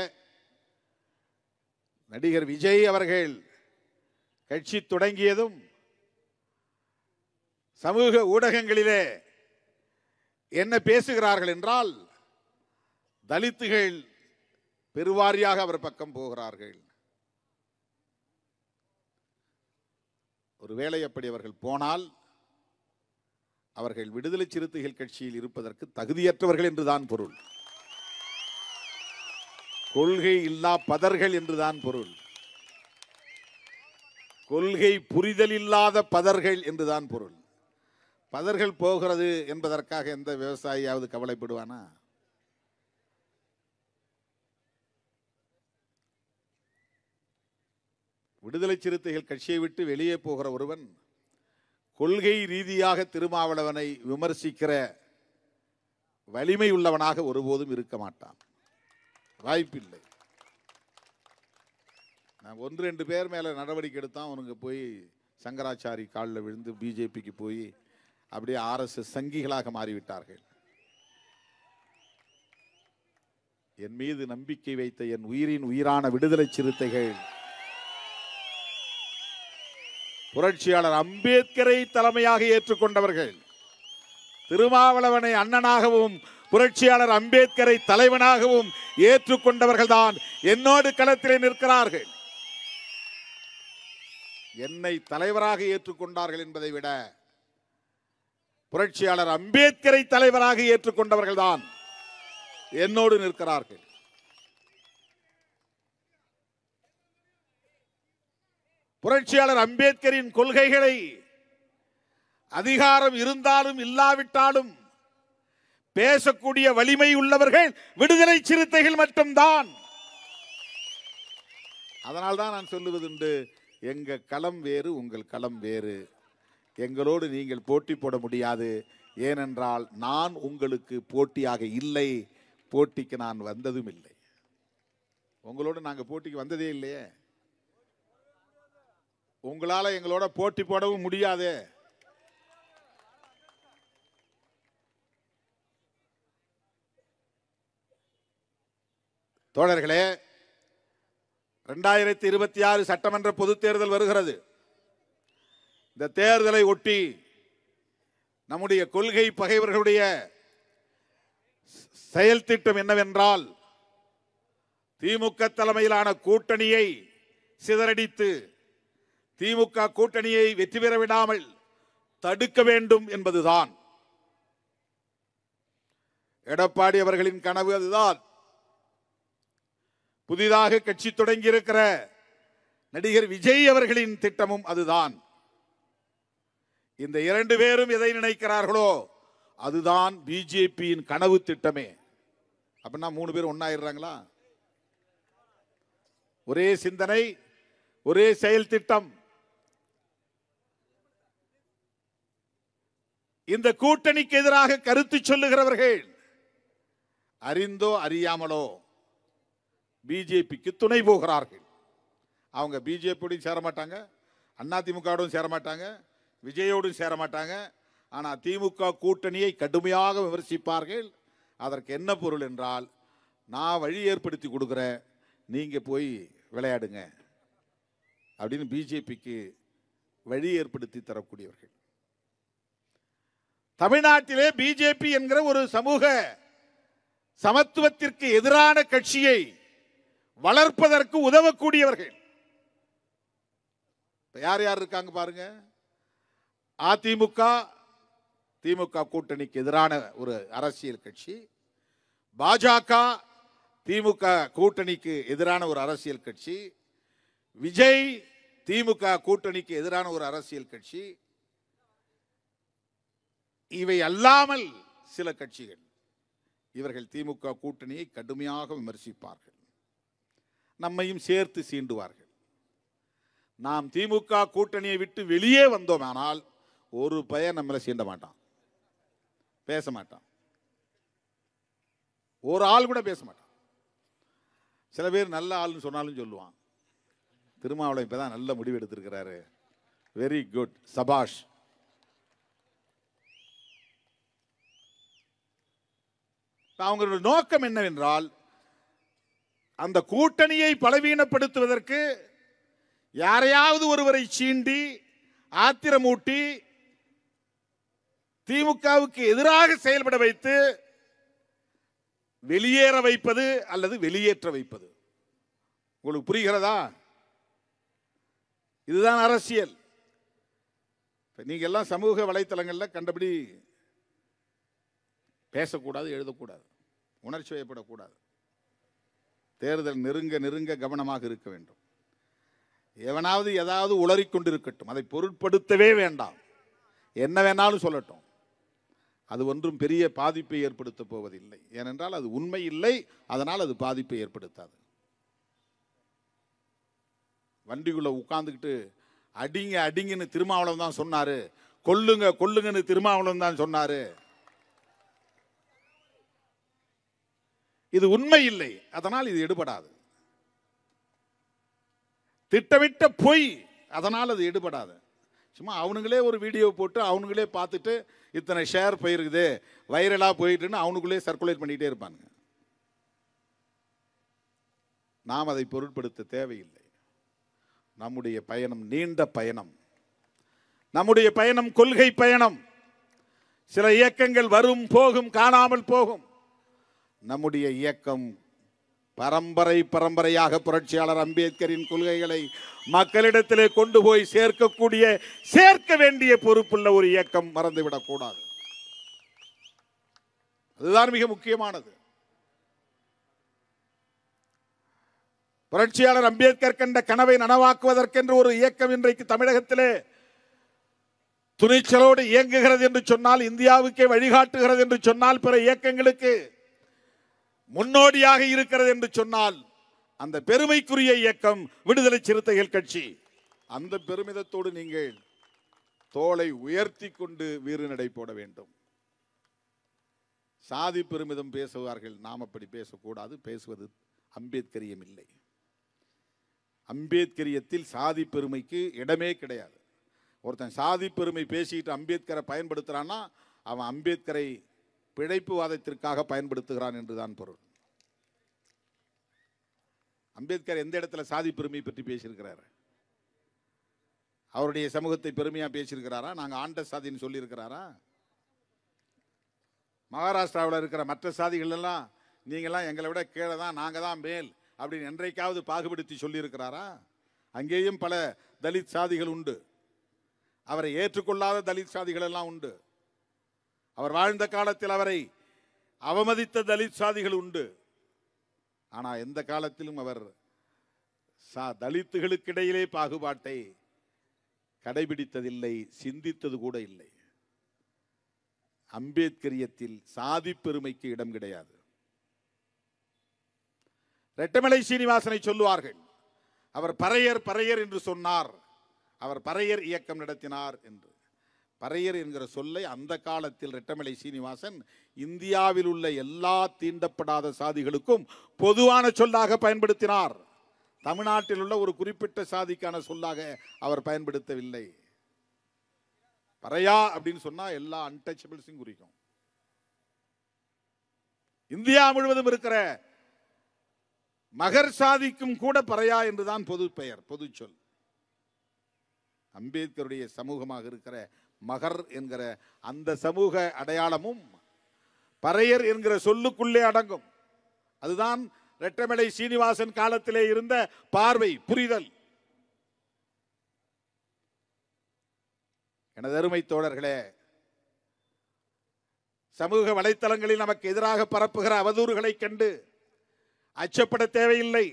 நடிகர் விஜய் அவர்கள் கட்சி தொடங்கியதும் சமூக ஊடகங்களிலே என்ன பேசுகிறார்கள் என்றால், தலித்துகள் பெருவாரியாக அவர் பக்கம் போகிறார்கள். ஒருவேளை அப்படி அவர்கள் போனால் அவர்கள் விடுதலை சிறுத்தைகள் கட்சியில் இருப்பதற்கு தகுதியற்றவர்கள் என்றுதான் பொருள். கொள்கை இல்லா பதர்கள் என்றுதான் பொருள். கொள்கை புரிதல் இல்லாத பதர்கள் என்றுதான் பொருள். பதர்கள் போகிறது என்பதற்காக எந்த விவசாயியாவது கவலைப்படுவானா? விடுதலை சிறுத்தைகள் கட்சியை விட்டு வெளியே போகிற ஒருவன் கொள்கை ரீதியாக திருமாவளவனை விமர்சிக்கிற வலிமை உள்ளவனாக ஒருபோதும் இருக்க மாட்டான். வாய்ப்பில்லை. நான் 1-2 பேர் மேல நடவடிக்கை எடுத்தான் அவனுங்க போய் சங்கராச்சாரி காலில் விழுந்து பிஜேபிக்கு போய் அப்படியே RSS சங்கிகளாக மாறிவிட்டார்கள். என் மீது நம்பிக்கை வைத்த என் உயிரின் உயிரான விடுதலை சிறுத்தைகள் புரட்சியாளர் அம்பேத்கரை தலைமையாக ஏற்றுக்கொண்டவர்கள், திருமாவளவனை அண்ணனாகவும் புரட்சியாளர் அம்பேத்கரை தலைவனாகவும் ஏற்றுக்கொண்டவர்கள் தான் என்னோடு களத்திலே நிற்கிறார்கள். என்னை தலைவராக ஏற்றுக்கொண்டார்கள் என்பதை விட புரட்சியாளர் அம்பேத்கரை தலைவராக ஏற்றுக்கொண்டவர்கள் தான் என்னோடு நிற்கிறார்கள். புரட்சியாளர் அம்பேத்கரின் கொள்கைகளை அதிகாரம் இருந்தாலும் இல்லாவிட்டாலும் பேசக்கூடிய வலிமை உள்ளவர்கள் விடுதலை சிறுத்தைகள் மட்டும்தான். அதனால்தான் நான் சொல்லுவதுண்டு, எங்க களம் வேறு, உங்கள் களம் வேறு. எங்களோடு நீங்கள் போட்டி போட முடியாது. ஏனென்றால் நான் உங்களுக்கு போட்டியாக இல்லை, போட்டிக்கு நான் வந்ததும் இல்லை. உங்களோடு நாங்கள் போட்டிக்கு வந்ததே இல்லையே. உங்களால எங்களோட போட்டி போடவும் முடியாது. தோழர்களே, 2026 சட்டமன்ற பொதுத் தேர்தல் வருகிறது. இந்த தேர்தலை ஒட்டி நம்முடைய கொள்கை பகைவர்களுடைய செயல் திட்டம் என்னவென்றால், திமுக தலைமையிலான கூட்டணியை சிதறடித்து திமுக கூட்டணியை வெற்றி பெற விடாமல் தடுக்க வேண்டும் என்பதுதான். எடப்பாடி அவர்களின் கனவு அதுதான். புதிதாக கட்சி தொடங்கி இருக்கிற நடிகர் விஜய் அவர்களின் திட்டமும் அதுதான். இந்த 2 பேரும் எதை நினைக்கிறார்களோ அதுதான் பிஜேபியின் கனவு திட்டமே. அப்படின்னா 3 பேரும் ஒன்னாயிடுறாங்களா? ஒரே சிந்தனை, ஒரே செயல் திட்டம். இந்த கூட்டணிக்கு எதிராக கருத்து சொல்லுகிறவர்கள் அறிந்தோ அறியாமலோ பிஜேபிக்கு துணை போகிறார்கள். அவங்க பிஜேபியோடும் சேர மாட்டாங்க, அதிமுகவோடும் சேர மாட்டாங்க, விஜயோடும் சேர மாட்டாங்க. ஆனால் திமுக கூட்டணியை கடுமையாக விமர்சிப்பார்கள். அதற்கு என்ன பொருள் என்றால், நான் வழி ஏற்படுத்தி கொடுக்குறேன், நீங்க போய் விளையாடுங்க அப்படின்னு பிஜேபிக்கு வழி ஏற்படுத்தி தரக்கூடியவர்கள். தமிழ்நாட்டிலே பிஜேபி என்கிற ஒரு சமூக சமத்துவத்திற்கு எதிரான கட்சியை வளர்ப்பதற்கு உதவக்கூடியவர்கள் யார் யார் இருக்காங்க பாருங்க. அதிமுக, திமுக கூட்டணிக்கு எதிரான ஒரு அரசியல் கட்சி. பாஜக, திமுக கூட்டணிக்கு எதிரான ஒரு அரசியல் கட்சி. விஜய், திமுக கூட்டணிக்கு எதிரான ஒரு அரசியல் கட்சி. இவை அல்லாமல் சில கட்சிகள், இவர்கள் திமுக கூட்டணியை கடுமையாக விமர்சிப்பார்கள், நம்மையும் சேர்த்து சீண்டுவார்கள். நாம் திமுக கூட்டணியை விட்டு வெளியே வந்தோமானால் ஒரு பையன் நம்மளை சீண்ட மாட்டான், பேச மாட்டான், ஒரு ஆள் கூட பேச மாட்டான். சில பேர் நல்ல ஆள்னு சொன்னாலும் சொல்லுவான், திருமாவளவன் இப்பதான் நல்ல முடிவு எடுத்திருக்கிறாரு, வெரி குட், சபாஷ். அவங்களுடைய நோக்கம் என்னவென்றால், அந்த கூட்டணியை பலவீனப்படுத்துவதற்கு யாரையாவது ஒருவரை சீண்டி ஆத்திரமூட்டி திமுகவுக்கு எதிராக செயல்பட வைத்து வெளியேற வைப்பது அல்லது வெளியேற்ற வைப்பது. உங்களுக்கு புரிகிறதா? இதுதான் அரசியல். நீங்க எல்லாம் சமூக வலைத்தளங்களில் கண்டபடி பேசக்கூடாது, எழுதக்கூடாது, உணர்ச்சி வயப்படக்கூடாது. தேர்தல் நெருங்க நெருங்க கவனமாக இருக்க வேண்டும். எவனாவது ஏதாவது உளறிக்கொண்டிருக்கட்டும், அதை பொருட்படுத்தவே வேண்டாம். என்ன வேணாலும் சொல்லட்டும், அது ஒன்றும் பெரிய பாதிப்பை ஏற்படுத்த போவதில்லை. ஏனென்றால் அது உண்மை இல்லை, அதனால் அது பாதிப்பை ஏற்படுத்தாது. வண்டிக்குள்ள உட்கார்ந்துக்கிட்டு அடிங்க அடிங்கன்னு திருமாவளவன் தான் சொன்னாரு, கொல்லுங்க கொல்லுங்கன்னு திருமாவளவன் தான் சொன்னாரு. இது உண்மை இல்லை, அதனால் இது எடுபடாது. திட்டமிட்ட பொய், அதனால் அது எடுபடாது. சும்மா அவனுங்களே ஒரு வீடியோ போட்டு அவனுங்களே பார்த்துட்டு இத்தனை ஷேர் போயிருக்குது, வைரலாக போயிட்டுன்னு அவனுக்குள்ளே சர்க்குலேட் பண்ணிக்கிட்டே இருப்பானுங்க. நாம் அதை பொருட்படுத்த தேவையில்லை. நம்முடைய பயணம் நீண்ட பயணம், நம்முடைய பயணம் கொள்கை பயணம். சில இயக்கங்கள் வரும் போகும், காணாமல் போகும். நம்முடைய இயக்கம் பரம்பரை பரம்பரையாக புரட்சியாளர் அம்பேத்கரின் கொள்கைகளை மக்களிடத்திலே கொண்டு போய் சேர்க்க வேண்டிய பொறுப்புள்ள ஒரு இயக்கம். மறந்துவிடக் கூடாது. அதுதான் மிக முக்கியமானது. புரட்சியாளர் அம்பேத்கர் கண்ட கனவை நனவாக்குவதற்கென்று ஒரு இயக்கம் இன்றைக்கு தமிழகத்திலே துணிச்சலோடு இயங்குகிறது என்று சொன்னால், இந்தியாவுக்கே வழிகாட்டுகிறது என்று சொன்னால், பிற இயக்கங்களுக்கு முன்னோடியாக இருக்கிறது என்று சொன்னால், அந்த பெருமைக்குரிய இயக்கம் விடுதலை சிறுத்தைகள் கட்சி. அந்த பெருமிதத்தோடு நீங்கள் தோளை உயர்த்தி கொண்டு வீறு நடை போட வேண்டும். சாதி பெருமிதம் பேசுவார்கள், நாம் அப்படி பேசக்கூடாது. பேசுவது அம்பேத்கரியம் இல்லை. அம்பேத்கரியத்தில் சாதி பெருமைக்கு இடமே கிடையாது. ஒருத்தன் சாதி பெருமை பேசிட்டு அம்பேத்கரை பயன்படுத்துறான்னா அவன் அம்பேத்கரை பிழைப்புவாதத்திற்காக பயன்படுத்துகிறான் என்றுதான் பொருள். அம்பேத்கர் எந்த இடத்துல சாதி பெருமை பற்றி பேசியிருக்கிறார்? அவருடைய சமூகத்தை பெருமையா பேசியிருக்கிறாரா? நாங்கள் ஆண்ட சாதின்னு சொல்லி இருக்கிறாரா? மகாராஷ்டிராவில் இருக்கிற மற்ற சாதிகள் எல்லாம் நீங்களாம் எங்களை விட கீழே தான், நாங்கள் தான் மேல் அப்படின்னு என்றைக்காவது பாகுபடுத்தி சொல்லியிருக்கிறாரா? அங்கேயும் பல தலித் சாதிகள் உண்டு. அவரை ஏற்றுக்கொள்ளாத தலித் சாதிகள் எல்லாம் உண்டு. அவர் வாழ்ந்த காலத்தில் அவரை அவமதித்த தலித் சாதிகள் உண்டு. ஆனால் எந்த காலத்திலும் அவர் தலித்துகளுக்கிடையிலே பாகுபாட்டை கடைபிடித்ததில்லை, சிந்தித்தது கூட இல்லை. அம்பேத்கரியத்தில் சாதி பெருமைக்கு இடம் கிடையாது. ரெட்டமலை சீனிவாசனை சொல்லுவார்கள், அவர் பறையர் பறையர் என்று சொன்னார், அவர் பறையர் இயக்கம் நடத்தினார் என்று. பறையர் என்கிற சொல்லை அந்த காலத்தில் ரெட்டமலை சீனிவாசன் இந்தியாவில் உள்ள எல்லா தீண்டப்படாத சாதிகளுக்கும் பொதுவான சொல்லாக பயன்படுத்தினார். தமிழ்நாட்டில் உள்ள ஒரு குறிப்பிட்ட சாதிக்கான சொல்லாக அவர் பயன்படுத்தவில்லை. பறையா அப்படின்னு சொன்னா எல்லா அன்டச்சபிள்ஸும் குறிக்கும். இந்தியா முழுவதும் இருக்கிற மகர் சாதிக்கும் கூட பறையா என்றுதான் பொது பெயர், பொது சொல். அம்பேத்கருடைய சமூகமாக இருக்கிற மகர் என்கிற அந்த சமூக அடையாளமும் பறையர் என்கிற சொல்லுக்குள்ளே அடங்கும். அதுதான் ரெட்டமலை சீனிவாசன் காலத்திலே இருந்த பார்வை, புரிதல். எனது அருமை தோழர்களே, சமூக வலைத்தளங்களில் நமக்கு எதிராக பரப்புகிற அவதூறுகளை கண்டு அச்சப்பட தேவையில்லை.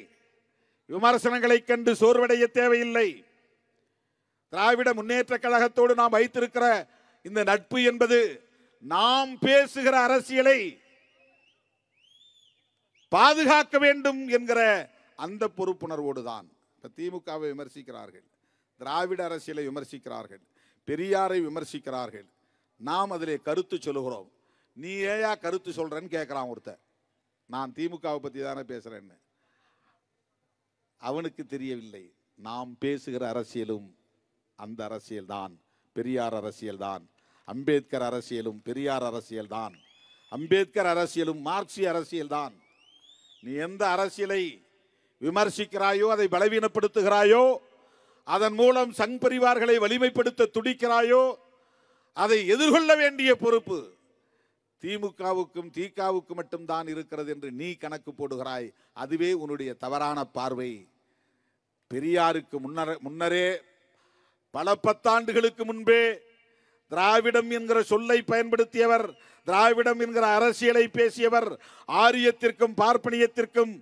விமர்சனங்களை கண்டு சோர்வடைய தேவையில்லை. திராவிட முன்னேற்ற கழகத்தோடு நாம் வைத்திருக்கிற இந்த நட்பு என்பது நாம் பேசுகிற அரசியலை பாதுகாக்க வேண்டும் என்கிற அந்த பொறுப்புணர்வோடு தான். இப்ப திமுகவை விமர்சிக்கிறார்கள், திராவிட அரசியலை விமர்சிக்கிறார்கள், பெரியாரை விமர்சிக்கிறார்கள். நாம் அதிலே கருத்து சொல்லுகிறோம். நீ ஏயா கருத்து சொல்றன்னு கேட்கிறான் ஒருத்தர். நான் திமுகவை பத்தி தானே பேசுறேன்னு. அவனுக்கு தெரியவில்லை, நாம் பேசுகிற அரசியலும் அந்த அரசியல் தான், பெரியார் அரசியல் தான். அம்பேத்கர் அரசியலும் பெரியார் அரசியல் தான். அம்பேத்கர் அரசியலும் மார்க்சிய அரசியல் தான். நீ எந்த அரசியலை விமர்சிக்கிறாயோ, அதை பலவீனப்படுத்துகிறாயோ, அதன் மூலம் சங் பரிவார்களை வலிமைப்படுத்த துடிக்கிறாயோ, அதை எதிர்கொள்ள வேண்டிய பொறுப்பு திமுகவுக்கும் திகாவுக்கும் மட்டும்தான் இருக்கிறது என்று நீ கணக்கு போடுகிறாய். அதுவே உன்னுடைய தவறான பார்வை. பெரியாருக்கு முன்னரே பல பத்தாண்டுகளுக்கு முன்பே திராவிடம் என்கிற சொல்லை பயன்படுத்தியவர், திராவிடம் என்கிற அரசியலை பேசியவர், ஆரியத்திற்கும் பார்ப்பனியத்திற்கும்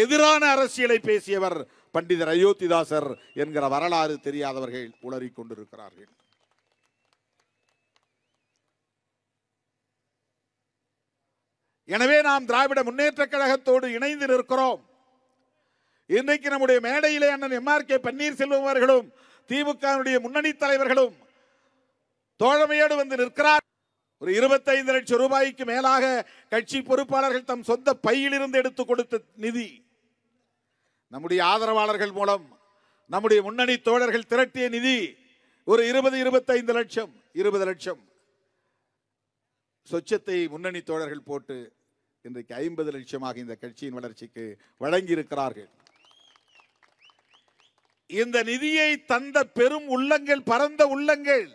எதிரான அரசியலை பேசியவர் பண்டிதர் அயோத்திதாசர் என்கிற வரலாறு தெரியாதவர்கள் உளறிக் கொண்டிருக்கிறார்கள். எனவே நாம் திராவிட முன்னேற்ற கழகத்தோடு இணைந்து நிற்கிறோம். இன்றைக்கு நம்முடைய மேடையிலே அண்ணன் MRK பன்னீர்செல்வம் அவர்களும் திமுக முன்னணி தலைவர்களும் தோழமையோடு வந்து நிற்கிறார். ஒரு 25 லட்சம் ரூபாய்க்கு மேலாக கட்சி பொறுப்பாளர்கள் தம் சொந்த பையிலிருந்து எடுத்து கொடுத்த நிதி, நம்முடைய ஆதரவாளர்கள் மூலம் நம்முடைய முன்னணி தோழர்கள் திரட்டிய நிதி ஒரு 20-25 லட்சம், 20 லட்சம் சொச்சத்தை முன்னணி தோழர்கள் போட்டு இன்றைக்கு 50 லட்சமாக இந்த கட்சியின் வளர்ச்சிக்கு வழங்கி இருக்கிறார்கள். இந்த நிதியை தந்த பெரும் உள்ளங்கள், பரந்த உள்ளங்கள்,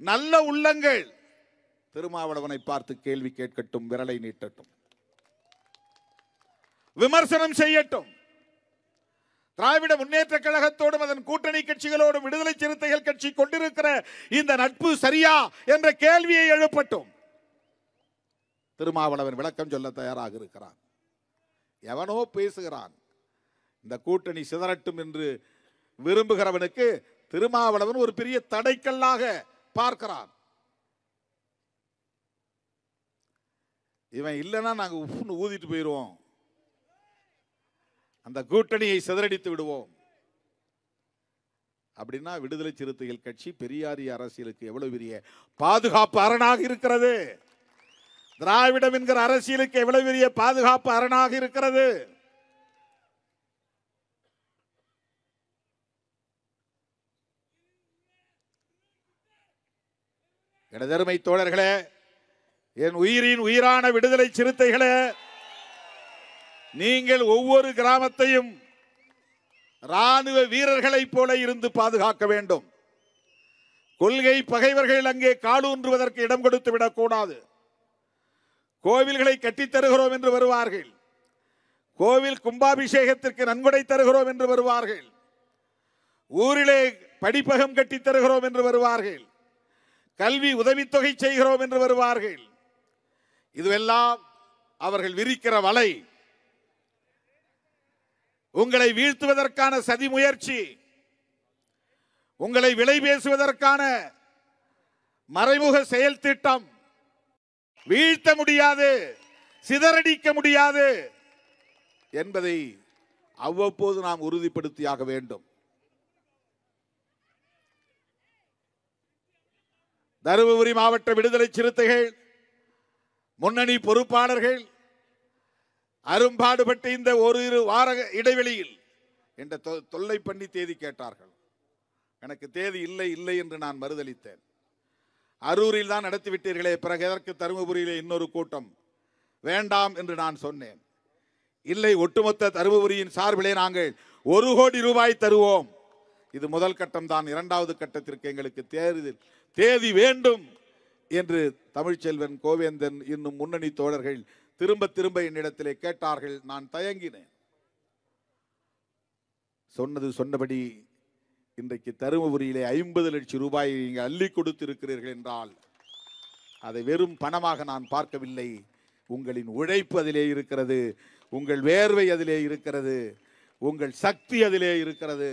நல்ல உள்ளங்கள் திருமாவளவனை பார்த்து கேள்வி கேட்கட்டும், விரலை நீட்டட்டும், விமர்சனம் செய்யட்டும். திராவிட முன்னேற்ற கழகத்தோடும் அதன் கூட்டணி கட்சிகளோடும் விடுதலை சிறுத்தைகள் கட்சி கொண்டிருக்கிற இந்த நட்பு சரியா என்ற கேள்வியை எழுப்பட்டும். திருமாவளவன் விளக்கம் சொல்ல தயாராக இருக்கிறான். எவனோ பேசுகிறான், இந்த கூட்டணி சிதறட்டும் என்று விரும்புகிறவனுக்கு திருமாவளவன் ஒரு பெரிய தடைக்கல்லாக பார்க்கிறான். இவன் இல்லைன்னா நாங்க உப்புன்னு ஊதிட்டு போயிடுவோம், அந்த கூட்டணியை சிதறடித்து விடுவோம் அப்படின்னா விடுதலை சிறுத்தைகள் கட்சி பெரியாரிய அரசியலுக்கு எவ்வளவு பெரிய பாதுகாப்பு அரணாக இருக்கிறது, திராவிடம் என்கிற அரசியலுக்கு எவ்வளவு பெரிய பாதுகாப்பு அரணாக இருக்கிறது. எனதருமை தோழர்களே, என் உயிரின் உயிரான விடுதலை சிறுத்தைகளே, நீங்கள் ஒவ்வொரு கிராமத்தையும் ராணுவ வீரர்களைப் போல இருந்து பாதுகாக்க வேண்டும். கொள்கை பகைவர்கள் அங்கே காலூன்றுவதற்கு இடம் கொடுத்து விடக்கூடாது. கோவில்களை கட்டித்தருகிறோம் என்று வருவார்கள், கோவில் கும்பாபிஷேகத்திற்கு நன்கொடை தருகிறோம் என்று வருவார்கள், ஊரிலே படிப்பகம் கட்டித் தருகிறோம் என்று வருவார்கள், கல்வி உதவித்தொகை செய்கிறோம் என்று வருவார்கள். இதுவெல்லாம் அவர்கள் விரிக்கிற வலை, உங்களை வீழ்த்துவதற்கான சதி முயற்சி, உங்களை விலை பேசுவதற்கான மறைமுக செயல் திட்டம். வீழ்த்த முடியாது, சிதறடிக்க முடியாது என்பதை அவ்வப்போது நாம் உறுதிப்படுத்தியாக வேண்டும். தருமபுரி மாவட்ட விடுதலை சிறுத்தைகள் முன்னணி பொறுப்பாளர்கள் அரும்பாடுபட்டு இந்த ஒரு வார இடைவெளியில் என்ற தொல்லை பண்ணி தேதி கேட்டார்கள். எனக்கு தேதி இல்லை இல்லை என்று நான் மறுதளித்தேன். அரூரில் தான் நடத்திவிட்டீர்களே, பிறகு எதற்கு தருமபுரியிலே இன்னொரு கூட்டம் வேண்டாம் என்று நான் சொன்னேன். இல்லை, ஒட்டுமொத்த தருமபுரியின் சார்பிலே நாங்கள் 1 கோடி ரூபாய் தருவோம். இது முதல் கட்டம் தான், 2வது கட்டத்திற்கு எங்களுக்கு தேதி வேண்டும் என்று தமிழ்ச்செல்வன், கோவேந்தன் இன்னும் முன்னணி தோழர்கள் திரும்ப திரும்ப என்னிடத்திலே கேட்டார்கள். நான் தயங்கினேன். சொன்னது சொன்னபடி இன்றைக்கு தருமபுரியிலே 50 லட்சம் ரூபாயை நீங்கள் அள்ளி கொடுத்து இருக்கிறீர்கள் என்றால் அதை வெறும் பணமாக நான் பார்க்கவில்லை. உங்களின் உழைப்பு அதிலே இருக்கிறது, உங்கள் வேர்வை அதிலே இருக்கிறது, உங்கள் சக்தி அதிலே இருக்கிறது.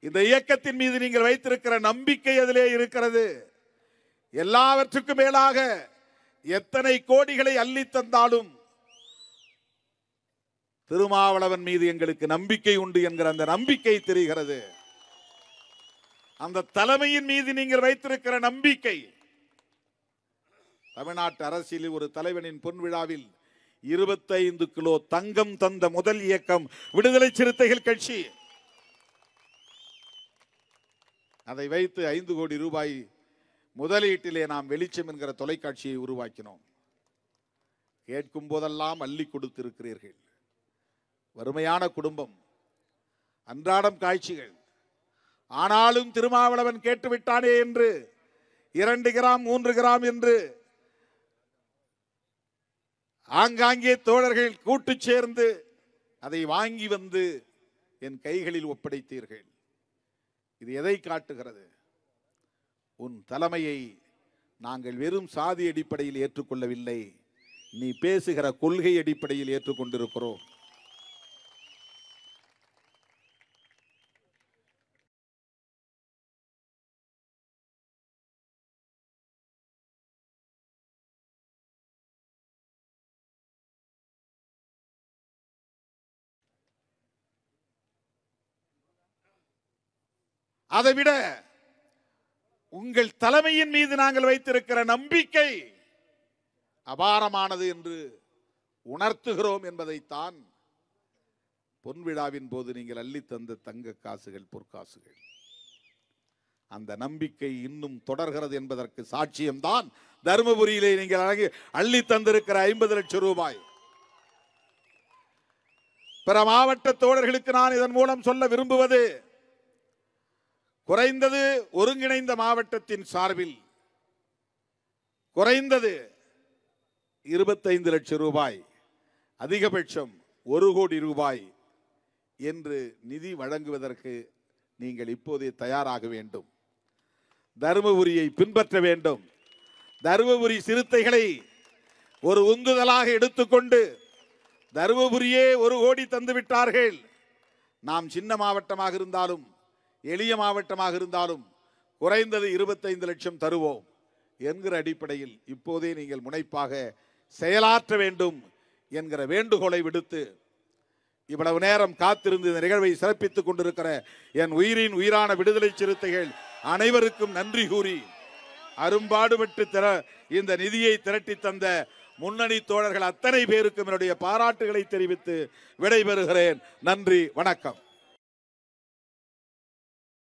இந்த இயக்கத்தின் மீது நீங்கள் வைத்திருக்கிற நம்பிக்கை அதிலே இருக்கிறது. எல்லாவற்றுக்கும் மேலாக எத்தனை கோடிகளை அள்ளி தந்தாலும் திருமாவளவன் மீது எங்களுக்கு நம்பிக்கை உண்டு என்கிற அந்த நம்பிக்கை தெரிகிறது. அந்த தலைமையின் மீது நீங்கள் வைத்திருக்கிற நம்பிக்கை. தமிழ்நாட்டு அரசியலில் ஒரு தலைவனின் பொன் விழாவில் 25 கிலோ தங்கம் தந்த முதல் இயக்கம் விடுதலை சிறுத்தைகள் கட்சி. அதை வைத்து 5 கோடி ரூபாய் முதலீட்டிலே நாம் வெளிச்சம் என்கிற தொலைக்காட்சியை உருவாக்கினோம். கேட்கும் போதெல்லாம் அள்ளி கொடுத்திருக்கிறீர்கள். வறுமையான குடும்பம், அன்றாடம் காட்சிகள். ஆனாலும் திருமாவளவன் கேட்டுவிட்டானே என்று 2 கிராம் 3 கிராம் என்று ஆங்காங்கே தோழர்கள் கூட்டு சேர்ந்து அதை வாங்கி வந்து என் கைகளில் ஒப்படைத்தீர்கள். இது எதை காட்டுகிறது? உன் தலைமையை நாங்கள் வெறும் சாதி அடிப்படையில் ஏற்றுக்கொள்ளவில்லை, நீ பேசுகிற கொள்கை அடிப்படையில் ஏற்றுக்கொண்டிருக்கிறோம். அதைவிட உங்கள் தலைமையின் மீது நாங்கள் வைத்திருக்கிற நம்பிக்கை அபாரமானது என்று உணர்த்துகிறோம் என்பதைத்தான் பொன்விழாவின் போது நீங்கள் அள்ளி தந்த தங்க காசுகள், பொற்காசுகள், அந்த நம்பிக்கை இன்னும் தொடர்கிறது என்பதற்கு சாட்சியம்தான் தருமபுரியிலே நீங்கள் அள்ளி தந்திருக்கிற 50 லட்சம் ரூபாய். பிற மாவட்ட தோழர்களுக்கு நான் இதன் மூலம் சொல்ல விரும்புவது, குறைந்தது ஒருங்கிணைந்த மாவட்டத்தின் சார்பில் குறைந்தது 25 லட்சம் ரூபாய், அதிகபட்சம் 1 கோடி ரூபாய் என்று நிதி வழங்குவதற்கு நீங்கள் இப்போதே தயாராக வேண்டும். தருமபுரியை பின்பற்ற வேண்டும். தருமபுரி சிறுத்தைகளை ஒரு உந்துதலாக எடுத்துக்கொண்டு தருமபுரியே 1 கோடி தந்து விட்டார்கள். நாம் சின்ன மாவட்டமாக இருந்தாலும் எளிய மாவட்டமாக இருந்தாலும் குறைந்தது 25 லட்சம் தருவோம் என்கிற அடிப்படையில் இப்போதே நீங்கள் முனைப்பாக செயலாற்ற வேண்டும் என்கிற வேண்டுகோளை விடுத்து, இவ்வளவு நேரம் காத்திருந்து இந்த நிகழ்வை சிறப்பித்துக் கொண்டிருக்கிற என் உயிரின் உயிரான விடுதலை சிறுத்தைகள் அனைவருக்கும் நன்றி கூறி, அரும்பாடுபட்டு இந்த நிதியை திரட்டி தந்த முன்னணி தோழர்கள் அத்தனை பேருக்கும் என்னுடைய பாராட்டுகளை தெரிவித்து விடைபெறுகிறேன். நன்றி, வணக்கம்.